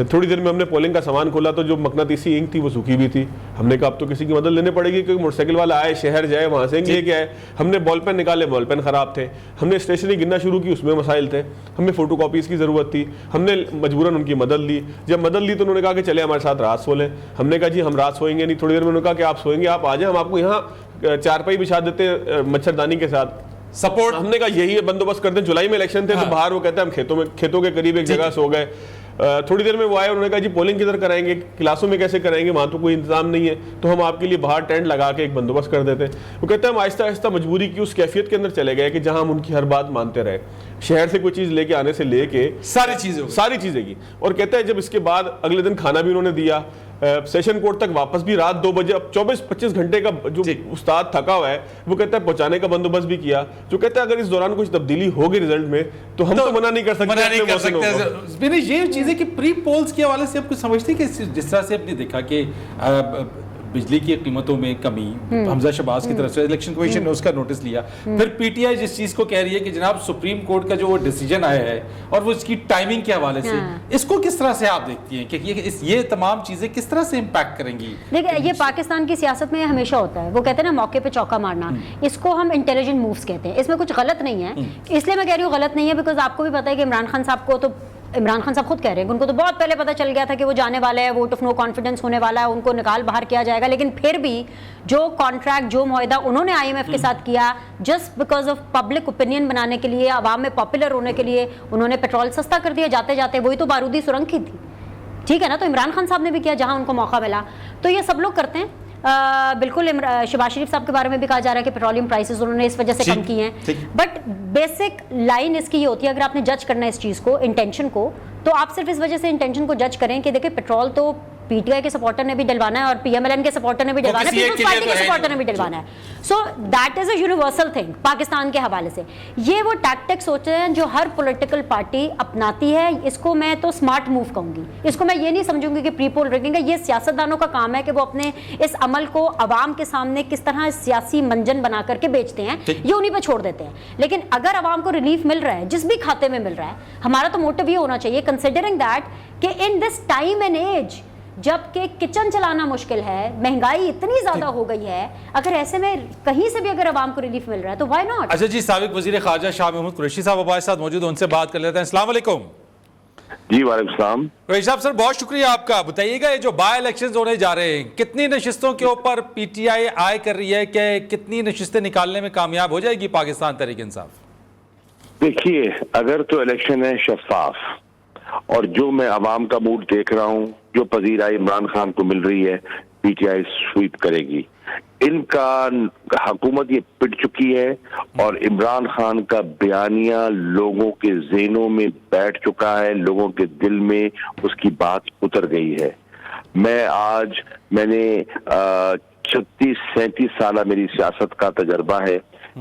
تھوڑی دیر میں ہم نے پولنگ کا سامان کھولا تو جو مقناطیسی انک تھی وہ سوکھی بھی تھی. ہم نے کہا اب تو کسی کی مدد لینے پڑے گی, کیونکہ موٹر سائیکل والا آئے, شہر جائے, وہاں سے انک لے کے آئے. ہم نے بال پین نکالے, بال پین خراب تھے. ہم نے اسٹیشنری گننا شروع کی, اس میں مسائل تھے. ہمیں فوٹو کاپیز کی ضرورت تھی, ہم نے مجبوراً ان کی مدد لی. جب مدد لی تو انہوں نے کہا کہ چلے ہمارے ساتھ رات سو لیں. ہم نے کہا جی ہم رات سوئیں گے نہیں. تھوڑی دیر میں انہوں نے کہا کہ آپ سوئیں گے, آپ آ جائیں, ہم آپ کو یہاں چارپائی بچھا دیتے ہیں مچھردانی کے ساتھ سپورٹ. ہم نے کہا یہی بندوبست کرتے ہیں. جولائی میں الیکشن تھے تو باہر وہ کہتے ہیں ہم کھیتوں کے قریب ایک جگہ سو گئے. تھوڑی دیر میں وہ آئے, انہوں نے کہا جی پولنگ کدھر کرائیں گے, کلاسوں میں کیسے کرائیں گے, وہاں تو کوئی انتظام نہیں ہے, تو ہم آپ کے لیے باہر ٹینٹ لگا کے ایک بندوبست کر دیتے. وہ کہتے ہیں ہم آہستہ آہستہ مجبوری کی اس کیفیت کے اندر چلے گئے کہ جہاں ہم ان کی ہر بات مانتے رہے. شہر سے کوئی چیز لے کے آنے سے لے کے ساری چیزیں کی. اور کہتے ہیں جب اس کے بعد اگلے دن کھانا بھی انہوں نے دیا, سیشن کورٹ تک واپس بھی رات 2 بجے. اب 24-25 گھنٹے کا جو استاد تھکا ہوا ہے, وہ کہتا ہے پہنچانے کا بندوبست بھی کیا. جو کہتا ہے اگر اس دوران کچھ تبدیلی ہوگی رزلٹ میں تو ہم تو منع نہیں کر سکتے. یہ چیزیں کہ پری پولز کے حوالے سے آپ کچھ سمجھتے ہیں کہ جس طرح سے آپ نے دیکھا کہ بجلی کی قیمتوں میں کمی, حمزہ شہباز کی طرف سے الیکشن کمیشن نے اس کا نوٹس لیا. پھر پی ٹی آئی جس چیز کو کہہ رہی ہے کہ جناب سپریم کورٹ کا جو وہ ڈیسیجن آیا ہے اور وہ اس کی ٹائمنگ کے حوالے سے, اس کو کس طرح سے آپ دیکھتی ہیں کہ یہ تمام چیزیں کس طرح سے امپیکٹ کریں گی؟ دیکھیں یہ پاکستان کی سیاست میں ہمیشہ ہوتا ہے, وہ کہتے ہیں نا موقع پہ چوکا مارنا, اس کو ہم انٹیلیجنٹ مووز کہتے ہیں. اس میں کچھ غلط نہیں ہے, اس لیے میں کہہ رہی ہوں غلط نہیں ہے بیکاز آپ کو بھی پتا ہے کہ عمران خان صاحب کو تو عمران خان صاحب خود کہہ رہے ہیں ان کو تو بہت پہلے پتہ چل گیا تھا کہ وہ جانے والا ہے, ووٹ آف نو کانفیڈنس ہونے والا ہے, ان کو نکال باہر کیا جائے گا. لیکن پھر بھی جو کانٹریکٹ, جو معاہدہ انہوں نے آئی ایم ایف کے ساتھ کیا, just because of public opinion بنانے کے لیے, عوام میں پاپولر ہونے کے لیے, انہوں نے پیٹرول سستا کر دیا جاتے جاتے. وہی تو بارودی سرنگ کی تھی, ٹھیک ہے نا. تو عمران خان صاحب نے بھی کیا جہاں ان کو موقع ملا, تو یہ سب لوگ کرتے ہیں. بالکل شہباز شریف صاحب کے بارے میں بھی کہا جا رہا ہے کہ پیٹرولیم پرائسز انہوں نے اس وجہ سے کم کی ہیں. بٹ بیسک لائن اس کی یہ ہوتی ہے, اگر آپ نے جج کرنا ہے اس چیز کو, انٹینشن کو, تو آپ صرف اس وجہ سے انٹینشن کو جج کریں کہ دیکھیں پیٹرول تو پی ٹی آئی کے سپورٹر نے بھی ڈلوانا ہے اور پی ایم ایل این کے سپورٹر نے بھی ڈلوانا ہے, پیپلز پارٹی کے سپورٹر نے بھی ڈلوانا ہے. So that is a universal thing Pakistan کے حوالے سے. یہ وہ ٹیکٹکس ہوتے ہیں جو ہر پولیٹیکل پارٹی اپناتی ہے. اس کو میں تو اسمارٹ موو کہوں گی, اس کو میں یہ نہیں سمجھوں گی کہ پری پول ریگنگ ہے. یہ سیاستدانوں کا کام ہے کہ وہ اپنے اس عمل کو عوام کے سامنے کس طرح سیاسی منجن بنا کر کے بیچتے ہیں, یہ انہیں پہ چھوڑ دیتے ہیں. لیکن اگر عوام کو ریلیف مل رہا ہے, جس بھی کھاتے میں مل رہا ہے, ہمارا تو موٹو یہ ہونا چاہیے کنسیڈرنگ دیٹ کہ ان دس ٹائم اینڈ ایج جب کہ کچن چلانا مشکل ہے, مہنگائی اتنی زیادہ ہو گئی ہے, اگر ایسے میں کہیں سے بھی اگر عوام کو ریلیف مل رہا ہے تو وائی ناٹ. اچھا جی, سابق وزیر خارجہ شاہ محمود قریشی صاحب ہمارے ساتھ موجود ہیں, ان سے بات کر لیتے ہیں. السلام علیکم. جی وعلیکم السلام. قریشی صاحب سر بہت شکریہ آپ کا. بتائیے گا یہ جو بائی الیکشنز ہونے جا رہے ہیں, کتنی نشستوں کے اوپر پی ٹی آئی آئے کر رہی ہے, کہ کتنی نشستیں نکالنے میں کامیاب ہو جائے گی پاکستان تحریک انصاف؟ دیکھیے اگر تو الیکشن ہے شفاف, اور جو میں عوام کا موڈ دیکھ رہا ہوں, جو پذیرائی عمران خان کو مل رہی ہے, پی ٹی آئی سویپ کرے گی. ان کا حکومت یہ پٹ چکی ہے اور عمران خان کا بیانیہ لوگوں کے ذہنوں میں بیٹھ چکا ہے, لوگوں کے دل میں اس کی بات اتر گئی ہے. میں نے 36-37 سالہ میری سیاست کا تجربہ ہے,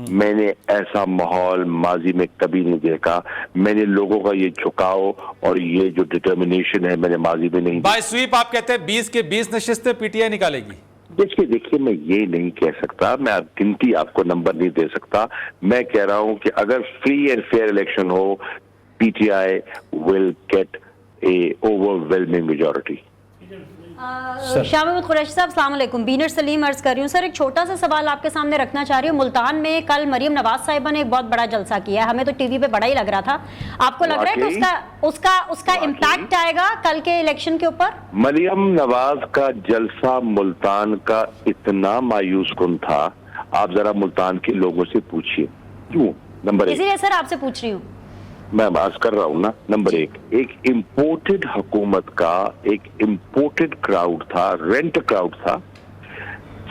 میں نے ایسا ماحول ماضی میں کبھی نہیں دیکھا. میں نے لوگوں کا یہ جھکاؤ اور یہ جو ڈٹرمنیشن ہے میں نے ماضی میں نہیں. بائی سویپ آپ کہتے ہیں 20 کے 20 نشستیں پی ٹی آئی نکالے گی؟ دیکھیے میں یہ نہیں کہہ سکتا, میں گنتی آپ کو نمبر نہیں دے سکتا. میں کہہ رہا ہوں کہ اگر فری اینڈ فیئر الیکشن ہو, P T I will get a overwhelming majority. Shah Mahmood Qureshi صاحب السلام علیکم. بینر سلیم عرض کر رہی ہوں. سر ایک چھوٹا سا سوال آپ کے سامنے رکھنا چاہ رہی ہوں. ملتان میں کل مریم نواز صاحبہ نے ایک بہت بڑا جلسہ کیا ہے, ہمیں تو ٹی وی پہ بڑا ہی لگ رہا تھا. آپ کو لگ رہا ہے کہ اس کا امپیکٹ آئے گا کل کے الیکشن کے اوپر؟ مریم نواز کا جلسہ ملتان کا اتنا مایوس کن تھا, آپ ذرا ملتان کے لوگوں سے پوچھئے کیوں. نمبر 1 اسی لیے سر آپ سے پوچھ رہی ہوں, میں بات کر رہا ہوں نا. نمبر 1, ایک امپورٹڈ حکومت کا ایک امپورٹڈ کراؤڈ تھا, رینٹ کراؤڈ تھا,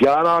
11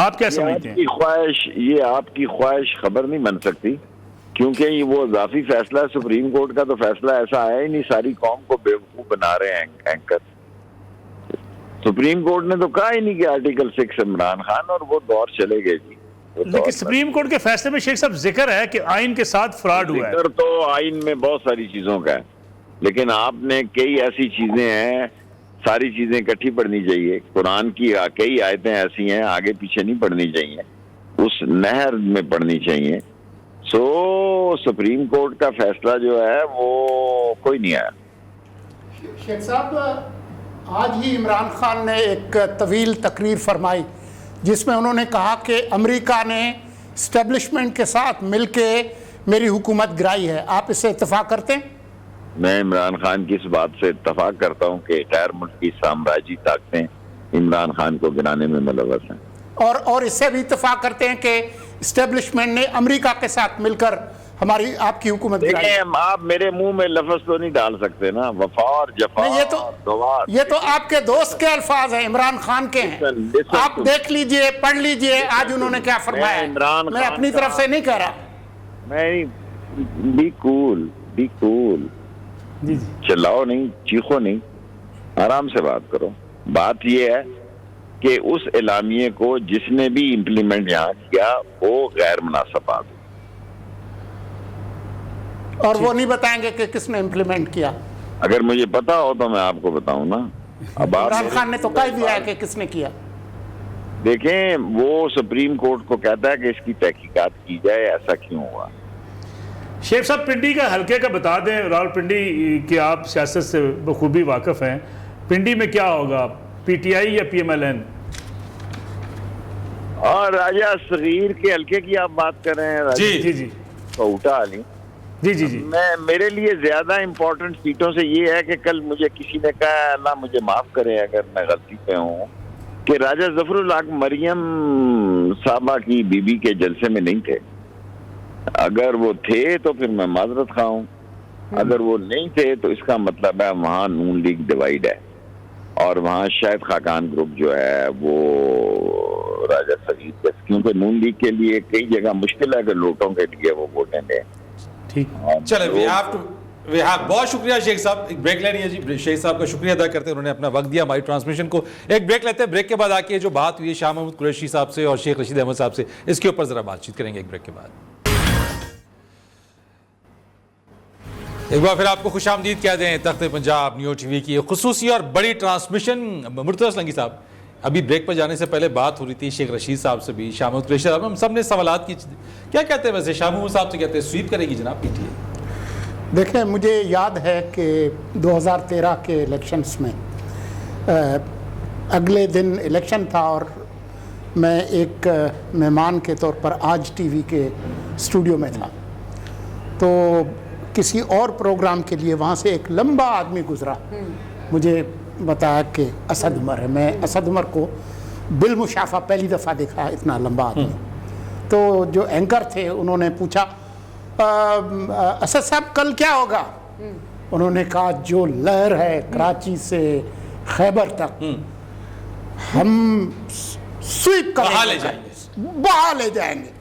آپ کیا سمجھتے ہیں؟ یہ آپ کی خواہش خبر نہیں بن سکتی، کیونکہ یہ وہ اضافی فیصلہ ہے سپریم کورٹ کا، تو فیصلہ ایسا آیا ہی نہیں، ساری قوم کو بیوقوف بنا رہے ہیں اینکر۔ سپریم کورٹ نے تو کہا ہی نہیں کہ آرٹیکل 6 عمران خان، اور وہ دور چلے گئے جی۔ لیکن سپریم کورٹ کے فیصلے میں شیخ صاحب ذکر ہے کہ آئین کے ساتھ فراڈ ہوا ہے۔ ذکر تو آئین میں بہت ساری چیزوں کا ہے، لیکن آپ نے کئی ایسی چیزیں ہیں، ساری چیزیں اکٹھی پڑھنی چاہیے۔ قرآن کی کئی آیتیں ایسی ہیں آگے پیچھے نہیں پڑھنی چاہیے، اس نہر میں پڑھنی چاہیے۔ سپریم کورٹ کا فیصلہ جو ہے وہ کوئی نہیں آیا۔ شیخ صاحب، آج ہی عمران خان نے ایک طویل تقریر فرمائی جس میں انہوں نے کہا کہ امریکہ نے اسٹیبلشمنٹ کے ساتھ مل کے میری حکومت گرائی ہے، آپ اس سے اتفاق کرتے ہیں؟ میں عمران خان کی اس بات سے اتفاق کرتا ہوں کہ غیر ملکی سامراجی طاقتیں عمران خان کو گرانے میں ملوث ہیں، اور اس سے بھی اتفاق کرتے ہیں کہ اسٹیبلشمنٹ نے امریکہ کے ساتھ مل کر آپ کی حکومت گرائی۔ دیکھیں، آپ میرے منہ میں لفظ تو نہیں ڈال سکتے نا، وفا اور جفا نہیں، اور دوار۔ یہ تو آپ کے دوست کے الفاظ ہیں، عمران خان کے ہیں، آپ دیکھ لیجئے، پڑھ لیجئے آج انہوں نے کیا فرمایا ہے۔ میں اپنی طرف سے نہیں کہہ رہا۔ میں بی کول چلاؤ نہیں، چیخو نہیں، آرام سے بات کرو۔ بات یہ ہے کہ اس اعلامیے کو جس نے بھی امپلیمنٹ یہاں کیا وہ غیر مناسب بات، اور وہ نہیں بتائیں گے کہ کس نے امپلیمنٹ کیا؟ اگر مجھے پتا ہو تو میں آپ کو بتاؤں نا۔ اب عمران خان نے تو کہہ دیا ہے کہ کس نے کیا۔ دیکھیں، وہ سپریم کورٹ کو کہتا ہے کہ اس کی تحقیقات کی جائے، ایسا کیوں ہوا۔ شیخ صاحب، پنڈی کا حلقے کا بتا دیں، راول پنڈی کی آپ سیاست سے بخوبی واقف ہیں، پنڈی میں کیا ہوگا، پی ٹی آئی یا پی ایم ایل این؟ اور راجہ صغیر کے حلقے کی آپ بات کر رہے ہیں؟ جی کوٹا علی۔ جی میرے لیے زیادہ امپورٹنٹ سیٹوں سے یہ ہے کہ کل مجھے کسی نے کہا، اللہ مجھے معاف کرے اگر میں غلطی پہ ہوں، کہ راجہ ظفر الحق مریم صاحبہ کی بیوی کے جلسے میں نہیں تھے۔ اگر وہ تھے تو پھر میں معذرت خواہ ہوں، اگر وہ نہیں تھے تو اس کا مطلب ہے وہاں نون لیگ ڈیوائیڈ ہے، اور وہاں شاید خاقان گروپ جو ہے وہ راجہ صغیر، کیونکہ نون لیگ کے لیے کئی جگہ مشکل ہے کہ لوٹوں کے لیے وہ ووٹیں دیں۔ چلے بہت شکریہ شیخ صاحب، ایک بریک لینی ہے جی۔ شیخ صاحب کا شکریہ ادا کرتے ہیں، انہوں نے اپنا وقت دیا ہماری ٹرانسمیشن کو۔ ایک بریک لیتے ہیں، بریک کے بعد آ کے جو بات ہوئی ہے شاہ محمود قریشی صاحب سے اور شیخ رشید احمد صاحب سے، اس کے اوپر ذرا بات چیت کریں گے ایک بریک کے بعد۔ ایک بار پھر آپ کو خوش آمدید کہہ دیں تخت پنجاب نیو ٹی وی کی خصوصی اور بڑی ٹرانسمیشن۔ مرتضی اسلنگی صاحب، ابھی بریک پر جانے سے پہلے بات ہو رہی تھی شیخ رشید صاحب سے بھی، شاہ محمود قریشی صاحب، ہم سب نے سوالات کی، کیا کہتے ہیں ویسے؟ شاہ محمود صاحب سے کہتے ہیں سویپ کرے گی جناب پی ٹی آئی؟ دیکھیں، مجھے یاد ہے کہ 2013 کے الیکشنز میں اگلے دن الیکشن تھا اور میں ایک مہمان کے طور پر آج ٹی وی کے اسٹوڈیو میں تھا، تو کسی اور پروگرام کے لیے وہاں سے ایک لمبا آدمی گزرا، مجھے بتایا کہ اسد عمر ہے۔ میں اسد عمر کو بالمشافہ پہلی دفعہ دیکھا، اتنا لمبا آدمی۔ تو جو اینکر تھے انہوں نے پوچھا، اسد صاحب کل کیا ہوگا؟ انہوں نے کہا جو لہر ہے کراچی سے خیبر تک ہم سویپ کر بہا لے جائیں گے۔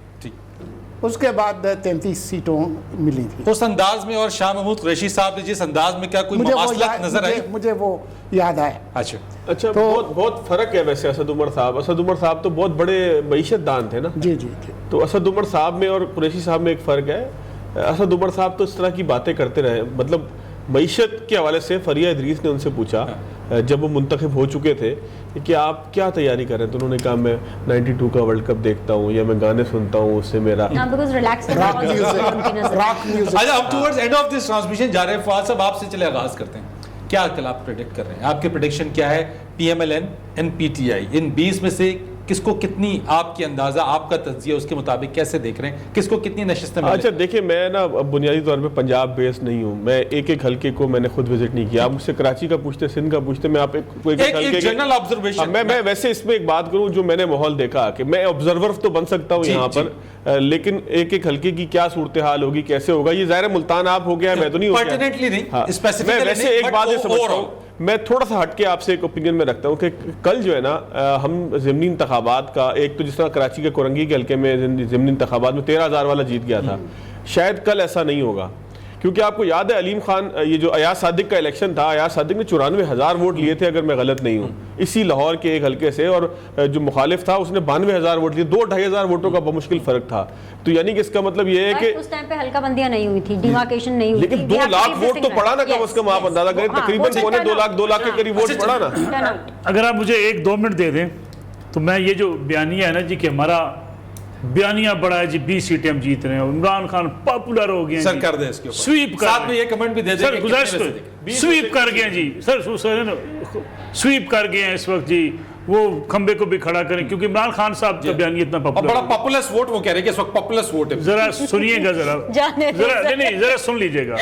اس کے بعد 33 سیٹوں ملی تھی اس انداز میں، اور شاہ محمود قریشی صاحب نے جس انداز میں، کیا کوئی مماثلت نظر آئی؟ مجھے وہ یاد آیا۔ اچھا، بہت فرق ہے ویسے اسد عمر صاحب۔ اسد عمر صاحب تو بہت بڑے معیشت دان تھے نا۔ جی۔ تو اسد عمر صاحب میں اور قریشی صاحب میں ایک فرق ہے۔ اسد عمر صاحب تو اس طرح کی باتیں کرتے رہے، مطلب معیشت کے حوالے سے فریہ ادریس نے ان سے پوچھا جب وہ منتخب ہو چکے تھے کہ آپ کیا تیاری کر رہے ہیں، تو انہوں نے کہا میں 92 کا ورلڈ کپ دیکھتا ہوں یا میں گانے سنتا ہوں، اس سے میرا ہم towards and of this transmission جا رہے ہیں۔ فواد صاحب، آپ سے چلے آغاز کرتے ہیں، کیا کل آپ پریڈکٹ کر رہے ہیں؟ آپ کے پریڈکشن کیا ہے؟ P M L N P T I, ان 20 میں سے کس کو کتنی، آپ کی اندازہ، آپ کا تجزیہ اس کے مطابق کیسے دیکھ رہے ہیں، کس کو کتنی نشستیں ملیں؟ اچھا دیکھیں، میں نا بنیادی طور پہ پنجاب بیس نہیں ہوں، میں ایک ایک حلقے کو میں نے خود وزٹ نہیں کیا۔ آپ مجھ سے کراچی کا پوچھتے، سندھ کا پوچھتے، میں آپ ایک جنرل آبزرویشن، میں ویسے اس میں ایک بات کروں جو میں نے ماحول دیکھا کہ میں آبزرور تو بن سکتا ہوں یہاں پر، لیکن ایک ایک حلقے کی کیا صورتحال ہوگی، کیسے ہوگا، یہ ظاہر ملتان آپ ہو گیا ہے، میں تو نہیں ہو گیا۔ میں ویسے ایک بات یہ سمجھتا ہوں، میں تھوڑا سا ہٹ کے آپ سے ایک اوپینین میں رکھتا ہوں کہ کل جو ہے نا ہم ضمنی انتخابات کا ایک تو جس طرح کراچی کے کورنگی کے حلقے میں ضمنی انتخابات میں 13,000 والا جیت گیا تھا، شاید کل ایسا نہیں ہوگا، کیونکہ آپ کو یاد ہے علیم خان یہ جو ایاز صادق کا الیکشن تھا، ایاز صادق نے 94,000 ووٹ لیے تھے اگر میں غلط نہیں ہوں اسی لاہور کے ایک حلقے سے، اور جو مخالف تھا اس نے 92,000 ووٹ لیے، 2-2,500 ووٹوں کا بمشکل فرق تھا. تو یعنی کہ اس کا مطلب یہ ہے کہ اس ٹائم پہ حلقہ بندیاں نہیں ہوئی تھی، ڈیمارکیشن نہیں ہوئی تھی، لیکن 2 لاکھ ووٹ تو پڑا نا کم از کم، آپ اندازہ کریں تقریباً 2 لاکھ کے قریب ووٹ پڑا نا. اگر آپ مجھے 1-2 منٹ دے دیں تو میں یہ جو بیانیہ ہے نا جی کہ ہمارا بیانیہ بڑا ہے جی 20 سیٹیں ہم جیت رہے ہیں، عمران خان پاپولر ہو گئے ہیں، سر کر دیں اس کے اوپر سویپ کر ساتھ میں یہ کمنٹ بھی دے دیں سر گزارش سویپ کر گئے ہیں جی سر سویپ کر گئے ہیں اس وقت جی، وہ کھمبے کو بھی کھڑا کریں کیونکہ عمران خان صاحب کا بیانیہ اتنا اور بڑا پاپولس ووٹ وہ کہہ رہے ہیں کہ اس وقت پاپولس ووٹ ہے. ذرا سنیے گا ذرا سن لیجئے گا.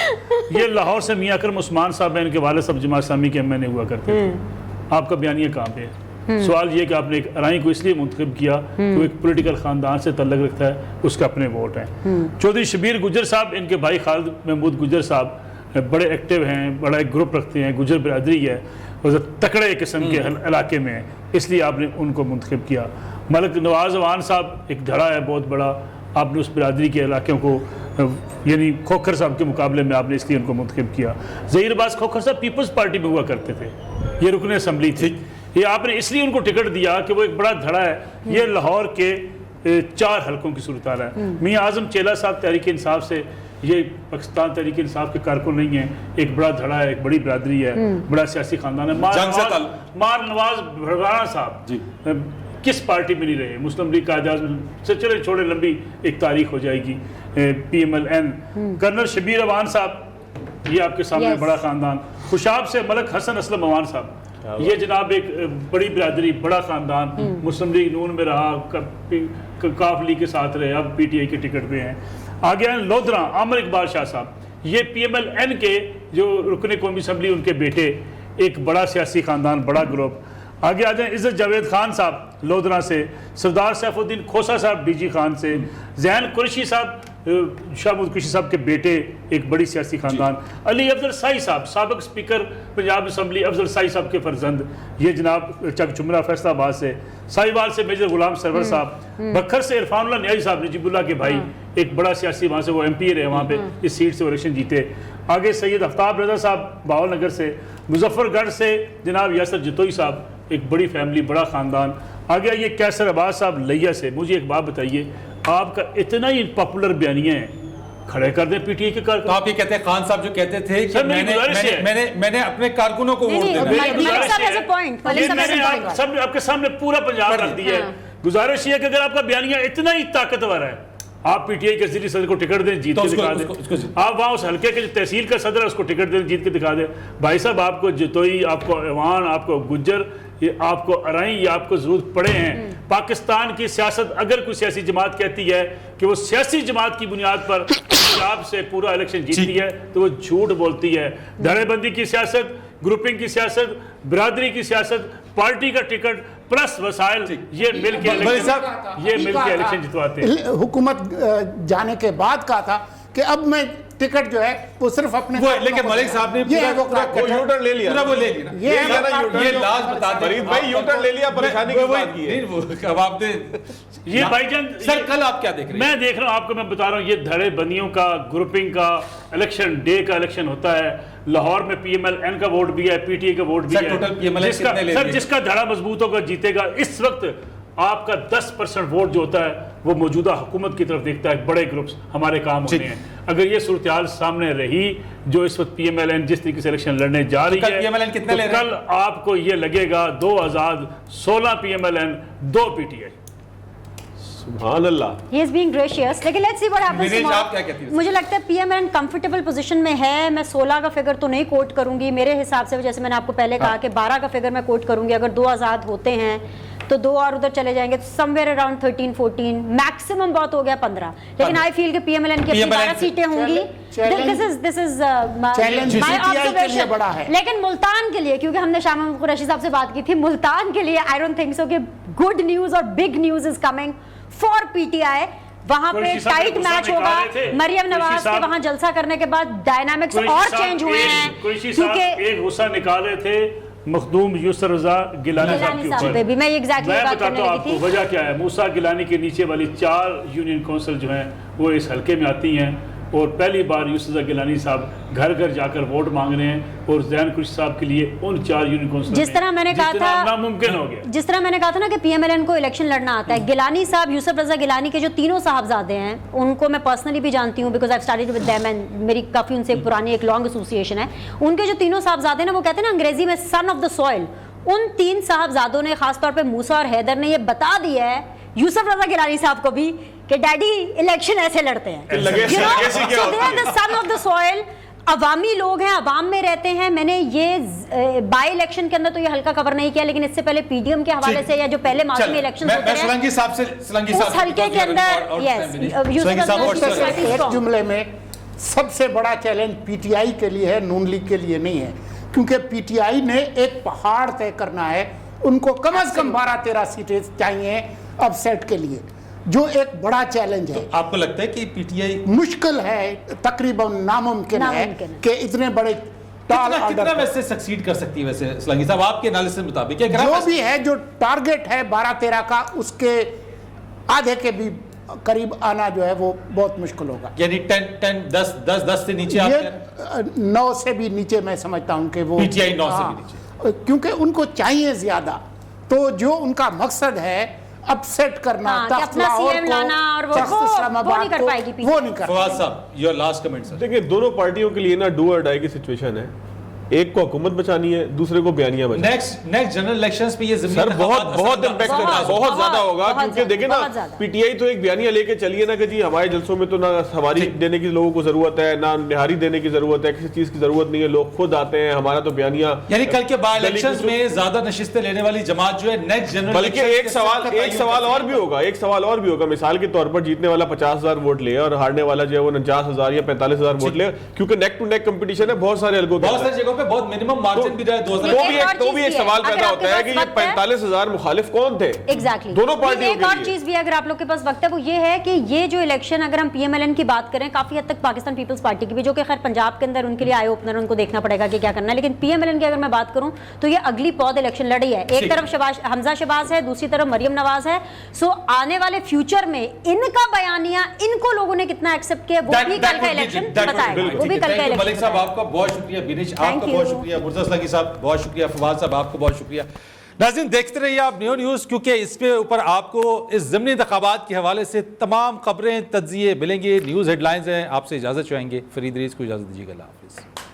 یہ لاہور سے میاں اکرم عثمان صاحب ہیں، ان کے والد صاحب جماعت اسلامی کے MNA ہوا کرتے تھے. آپ کا بیانیہ کہاں پہ ہے؟ سوال یہ کہ آپ نے ایک ارائیں کو اس لیے منتخب کیا کہ وہ ایک پولیٹیکل خاندان سے تعلق رکھتا ہے، اس کا اپنے ووٹ ہیں. چودھری شبیر گجر صاحب، ان کے بھائی خالد محمود گجر صاحب بڑے ایکٹیو ہیں، بڑا ایک گروپ رکھتے ہیں، گجر برادری ہے، تکڑے قسم کے علاقے میں ہیں، اس لیے آپ نے ان کو منتخب کیا. ملک نواز عوان صاحب ایک دھڑا ہے بہت بڑا، آپ نے اس برادری کے علاقوں کو یعنی کھوکھر صاحب کے مقابلے میں آپ نے اس لیے ان کو منتخب کیا. ظہیر عباس کھوکھر صاحب پیپلز پارٹی میں ہوا کرتے تھے، یہ رکن اسمبلی تھی، یہ آپ نے اس لیے ان کو ٹکٹ دیا کہ وہ ایک بڑا دھڑا ہے. یہ لاہور کے 4 حلقوں کی صورتحال ہے. میاں اعظم چیلا صاحب تحریک انصاف سے، یہ پاکستان تحریک انصاف کے کارکن نہیں ہیں، ایک بڑا دھڑا ہے، ایک بڑی برادری ہے، بڑا سیاسی خاندان ہے. مار نواز بھڑرانا صاحب کس پارٹی میں نہیں رہے، مسلم لیگ قائد اعظم سے، چلے چھوڑے لمبی ایک تاریخ ہو جائے گی. PMLN. کرنل شبیر عوان صاحب، یہ آپ کے سامنے بڑا خاندان. خوشاب سے ملک حسن اسلم عوان صاحب، یہ جناب ایک بڑی برادری، بڑا خاندان، مسلم لیگ نون میں رہا، کاف لیگ کے ساتھ رہے، اب PTI کے ٹکٹ پہ ہیں. آگے ہیں لودھراں عامر اقبال شاہ صاحب، یہ PMLN کے جو رکن قومی اسمبلی، ان کے بیٹے، ایک بڑا سیاسی خاندان، بڑا گروپ. آگے آ جائیں عزت جاوید خان صاحب لودھراں سے، سردار سیف الدین کھوسا صاحب DG خان سے، زین قریشی صاحب شاہ محمود قریشی صاحب کے بیٹے، ایک بڑی سیاسی خاندان. علی افضل سائی صاحب، سابق اسپیکر پنجاب اسمبلی افضل سائی صاحب کے فرزند، یہ جناب چک چمرہ فیصلہ آباد سے. ساہیوال سے میجر غلام سرور صاحب. بکھر سے عرفان اللہ نیازی صاحب، نجیب اللہ کے بھائی، ایک بڑا سیاسی، وہاں سے وہ MP رہے، وہاں پہ اس سیٹ سے وہ الیکشن جیتے. آگے سید آفتاب رضا صاحب باول نگر سے. مظفر گڑھ سے جناب یاسر جتوئی صاحب، ایک بڑی فیملی، بڑا خاندان. آگے آئیے کیسر عباس صاحب لیا سے. مجھے ایک بات بتائیے، آپ کا اتنا ہی پاپولر بیانیہ ہے، کھڑے کر دیں PTI کے کارکن. تو آپ یہ کہتے ہیں خان صاحب جو کہتے تھے کہ میں نے اپنے کارکنوں کو ووٹ دینا، آپ کے سامنے پورا پنجاب رکھ دیا ہے. گزارش یہ ہے کہ اگر آپ کا بیانیہ اتنا ہی طاقتور ہے، آپ PTI کے ضلعی صدر کو ٹکٹ دیں، جیت کے دکھا دیں. آپ وہاں اس حلقے کے جو تحصیل کا صدر ہے اس کو ٹکٹ دیں، جیت کے دکھا دیں. بھائی صاحب، آپ کو جتوئی، آپ کو ایوان، آپ کو گجر، یہ آپ کو ارائیں، یہ آپ کو ضرورت پڑے ہیں. پاکستان کی سیاست، اگر کوئی سیاسی جماعت کہتی ہے کہ وہ سیاسی جماعت کی بنیاد پر پنجاب سے پورا الیکشن جیتی ہے تو وہ جھوٹ بولتی ہے. دھڑے بندی کی سیاست، گروپنگ کی سیاست، برادری کی سیاست، پارٹی کا ٹکٹ پلس وسائل، یہ مل کے الیکشن جتواتے ہیں. حکومت جانے کے بعد کہا تھا کہ اب میں ٹکٹ جو ہے وہ صرف اپنے، لیکن ملک صاحب نے یوٹرن لے لیا، یہ لاز بتا دیں. فرید بھائی یوٹرن لے لیا، پریشانی کی بات کی ہے. اب آپ نے یہ بھائی جان، سر کل آپ کیا دیکھ رہے ہیں؟ میں دیکھ رہا ہوں، آپ کو میں بتا رہا ہوں، یہ دھڑے بندیوں کا، گروپنگ کا، الیکشن ڈے کا الیکشن ہوتا ہے. لاہور میں PMLN کا ووٹ بھی ہے، PTI کا ووٹ بھی ہے. سر جس کا دھڑا مضبوط ہوگا جیتے گا. اس وقت آپ کا 10% ووٹ جو ہوتا ہے وہ موجودہ حکومت کی طرف دیکھتا ہے، بڑے گروپس ہمارے کام ہونے ہیں. اگر یہ صورتحال سامنے رہی جو اس وقت PMLN جس طریقے سے الیکشن لڑنے جا رہی ہے، تو کل آپ کو یہ لگے گا 2 آزاد، 16 PMLN، 2 PTI. سبحان اللہ. He is being gracious. لیکن let's see what happens tomorrow. مجھے لگتا ہے PMLN کمفرٹیبل پوزیشن میں ہے. میں 16 کا فگر تو نہیں کوٹ کروں گی میرے حساب سے، جیسے میں نے آپ کو پہلے کہا کہ 12 کا فگر میں کوٹ کروں گی. اگر 2 آزاد ہوتے ہیں تو 2 اور ادھر چلے جائیں گے، سم ویئر اراؤنڈ 13-14، میکسیمم بہت ہو گیا 15. لیکن آئی فیل کہ PMLN کی 12 سیٹیں ہوں گی. This is my observation. لیکن ملتان کے لیے، کیونکہ ہم نے شاہ محمود قریشی صاحب سے بات کی تھی، ملتان کے لیے I don't think so کہ good news اور big news is coming for PTI. وہاں پہ قریشی صاحب ٹائٹ غصہ میچ نکال ہوگا. رہے تھے. مریم قریشی نواز کے صاحب- وہاں جلسہ کرنے کے بعد ڈائنامکس قریشی اور صاحب چینج ہوئے ہیں, قریشی صاحب کیونکہ ایک غصہ نکال رہے تھے مخدوم یسر رضا گیلانی صاحب کے صاحب اوپر. پہ بھی میں ایگزیکٹلی میں بات بتاتا کرنے ہوں لگی آپ کو تھی. وجہ کیا ہے. موسیٰ گیلانی کے نیچے والی 4 یونین کونسل جو ہیں وہ اس حلقے میں آتی ہیں, اور پہلی بار یوسف رضا گیلانی صاحب گھر گھر جا کر ووٹ مانگ رہے ہیں, اور زین قریشی صاحب کے لیے ان 4 یونین کونسل جس طرح میں نے کہا تھا ناممکن ہو گیا. جس طرح میں نے کہا تھا نا کہ پی ایم ایل این کو الیکشن لڑنا آتا ہے. گیلانی صاحب, یوسف رضا گیلانی کے جو تینوں صاحبزادے ہیں, ان کو میں پرسنلی بھی جانتی ہوں because I started with them and میری کافی ان سے پرانی ایک لانگ ایسوسیشن ہے. ان کے جو تینوں صاحبزادے ہیں نا, وہ کہتے ہیں نا انگریزی میں سن آف دا سوئل. ان 3 صاحبزادوں نے خاص طور پہ موسیٰ اور حیدر نے یہ بتا دیا ہے یوسف رضا گیلانی صاحب کو بھی کہ ڈیڈی الیکشن ایسے لڑتے ہیں. سن آف دا سوئل عوامی لوگ ہیں, عوام میں رہتے ہیں. میں نے یہ بائی الیکشن کے اندر تو یہ حلقہ کور نہیں کیا, لیکن اس سے پہلے پی ڈی ایم کے حوالے سے یا جو پہلے ماسمی الیکشن ہوتے ہیں سلنگی صاحب سے اس حلقے کے اندر ایک جملے میں سب سے بڑا چیلنج پی ٹی آئی کے لیے ہے, نون لیگ کے لیے نہیں ہے, کیونکہ پی ٹی آئی نے ایک پہاڑ طے کرنا ہے. ان کو کم از کم 12-13 سیٹیں چاہیے اپ سیٹ کے لیے, جو ایک بڑا چیلنج ہے. آپ کو لگتا ہے کہ پی ٹی آئی مشکل ہے, تقریباً ناممکن ہے کہ اتنے بڑے کتنا ویسے سکسیڈ کر سکتی ہے ویسے سلنگی صاحب آپ کے انالیسس مطابق؟ جو بھی ہے, جو ٹارگٹ ہے 12-13 کا, اس کے آدھے کے بھی قریب آنا جو ہے وہ بہت مشکل ہوگا. یعنی 10 سے نیچے آپ یہ 9 سے بھی نیچے میں سمجھتا ہوں کہ وہ پی ٹی آئی 9 سے بھی نیچے, کیونکہ ان کو چاہیے زیادہ. تو جو ان کا مقصد ہے اپ سیٹ کرنا, اپنا سی ایم لانا, اور وہ نہیں کر پائے گی. وہ نہیں کر. فواد صاحب یور لاسٹ کمنٹ سر. دیکھیں دونوں پارٹیوں کے لیے نا ڈو اور ڈائی کی سچویشن ہے. ایک کو حکومت بچانی ہے, دوسرے کو بیانیاں بچانی. نیکسٹ جنرل الیکشنز پہ یہ زمین سر بہت امپیکٹ ہوگا, بہت زیادہ ہوگا, کیونکہ دیکھیں نا پی ٹی آئی تو ایک بیانیہ لے کے چلیے نا کہ جی ہمارے جلسوں میں تو نہ سواری دینے کی لوگوں کو ضرورت ہے, نہ نہاری دینے کی ضرورت ہے, کسی چیز کی ضرورت نہیں ہے, لوگ خود آتے ہیں, ہمارا تو بیانیہ. یعنی کل کے بائی الیکشنز میں زیادہ نشستیں لینے والی جماعت جو ہے نیکسٹ جنرل, بلکہ ایک سوال اور بھی ہوگا, مثال کے طور پر جیتنے والا 50,000 ووٹ لے اور ہارنے والا جو ہے وہ 49,000 یا 45,000 ووٹ لے, کیونکہ نیک ٹو نیک کمپٹیشن ہے بہت سارے حلقوں کے, بہت ساری جگہوں پہ بہت منیمم مارجن بھی رہا ہے. تو بھی ایک سوال پیدا ہوتا ہے کہ یہ 45,000 مخالف کون تھے دونوں پارٹیوں کے لیے. ایک اور چیز بھی اگر آپ لوگ کے پاس وقت ہے وہ یہ ہے کہ یہ جو الیکشن اگر ہم پی ایم ایل این کی بات کریں, کافی حد تک پاکستان پیپلز پارٹی کی بھی, جو کہ خیر پنجاب کے اندر ان کے لیے آئی اوپنر, ان کو دیکھنا پڑے گا کہ کیا کرنا ہے, لیکن پی ایم ایل این کی اگر میں بات کروں تو یہ اگلی پود الیکشن لڑی ہے. ایک طرف حمزہ شہباز ہے, دوسری طرف مریم نواز ہے. سو آنے والے فیوچر میں ان کا بیانیہ ان کو لوگوں نے کتنا ایکسپٹ کیا وہ بھی کل کا الیکشن بتائے گا. وہ بھی کل کا الیکشن. ملک صاحب آپ کا بہت شکریہ, بینش آپ کا بہت شکریہ, مرزا سلنگی صاحب بہت شکریہ, فواد صاحب آپ کو بہت شکریہ. ناظرین دیکھتے رہیے آپ نیوز, کیونکہ اس پہ اوپر آپ کو اس ضمنی انتخابات کے حوالے سے تمام خبریں, تجزیے ملیں گے. نیوز ہیڈ لائنز ہیں. آپ سے اجازت چاہیں گے, فرید ریز کو اجازت دیجیے گا. اللہ حافظ.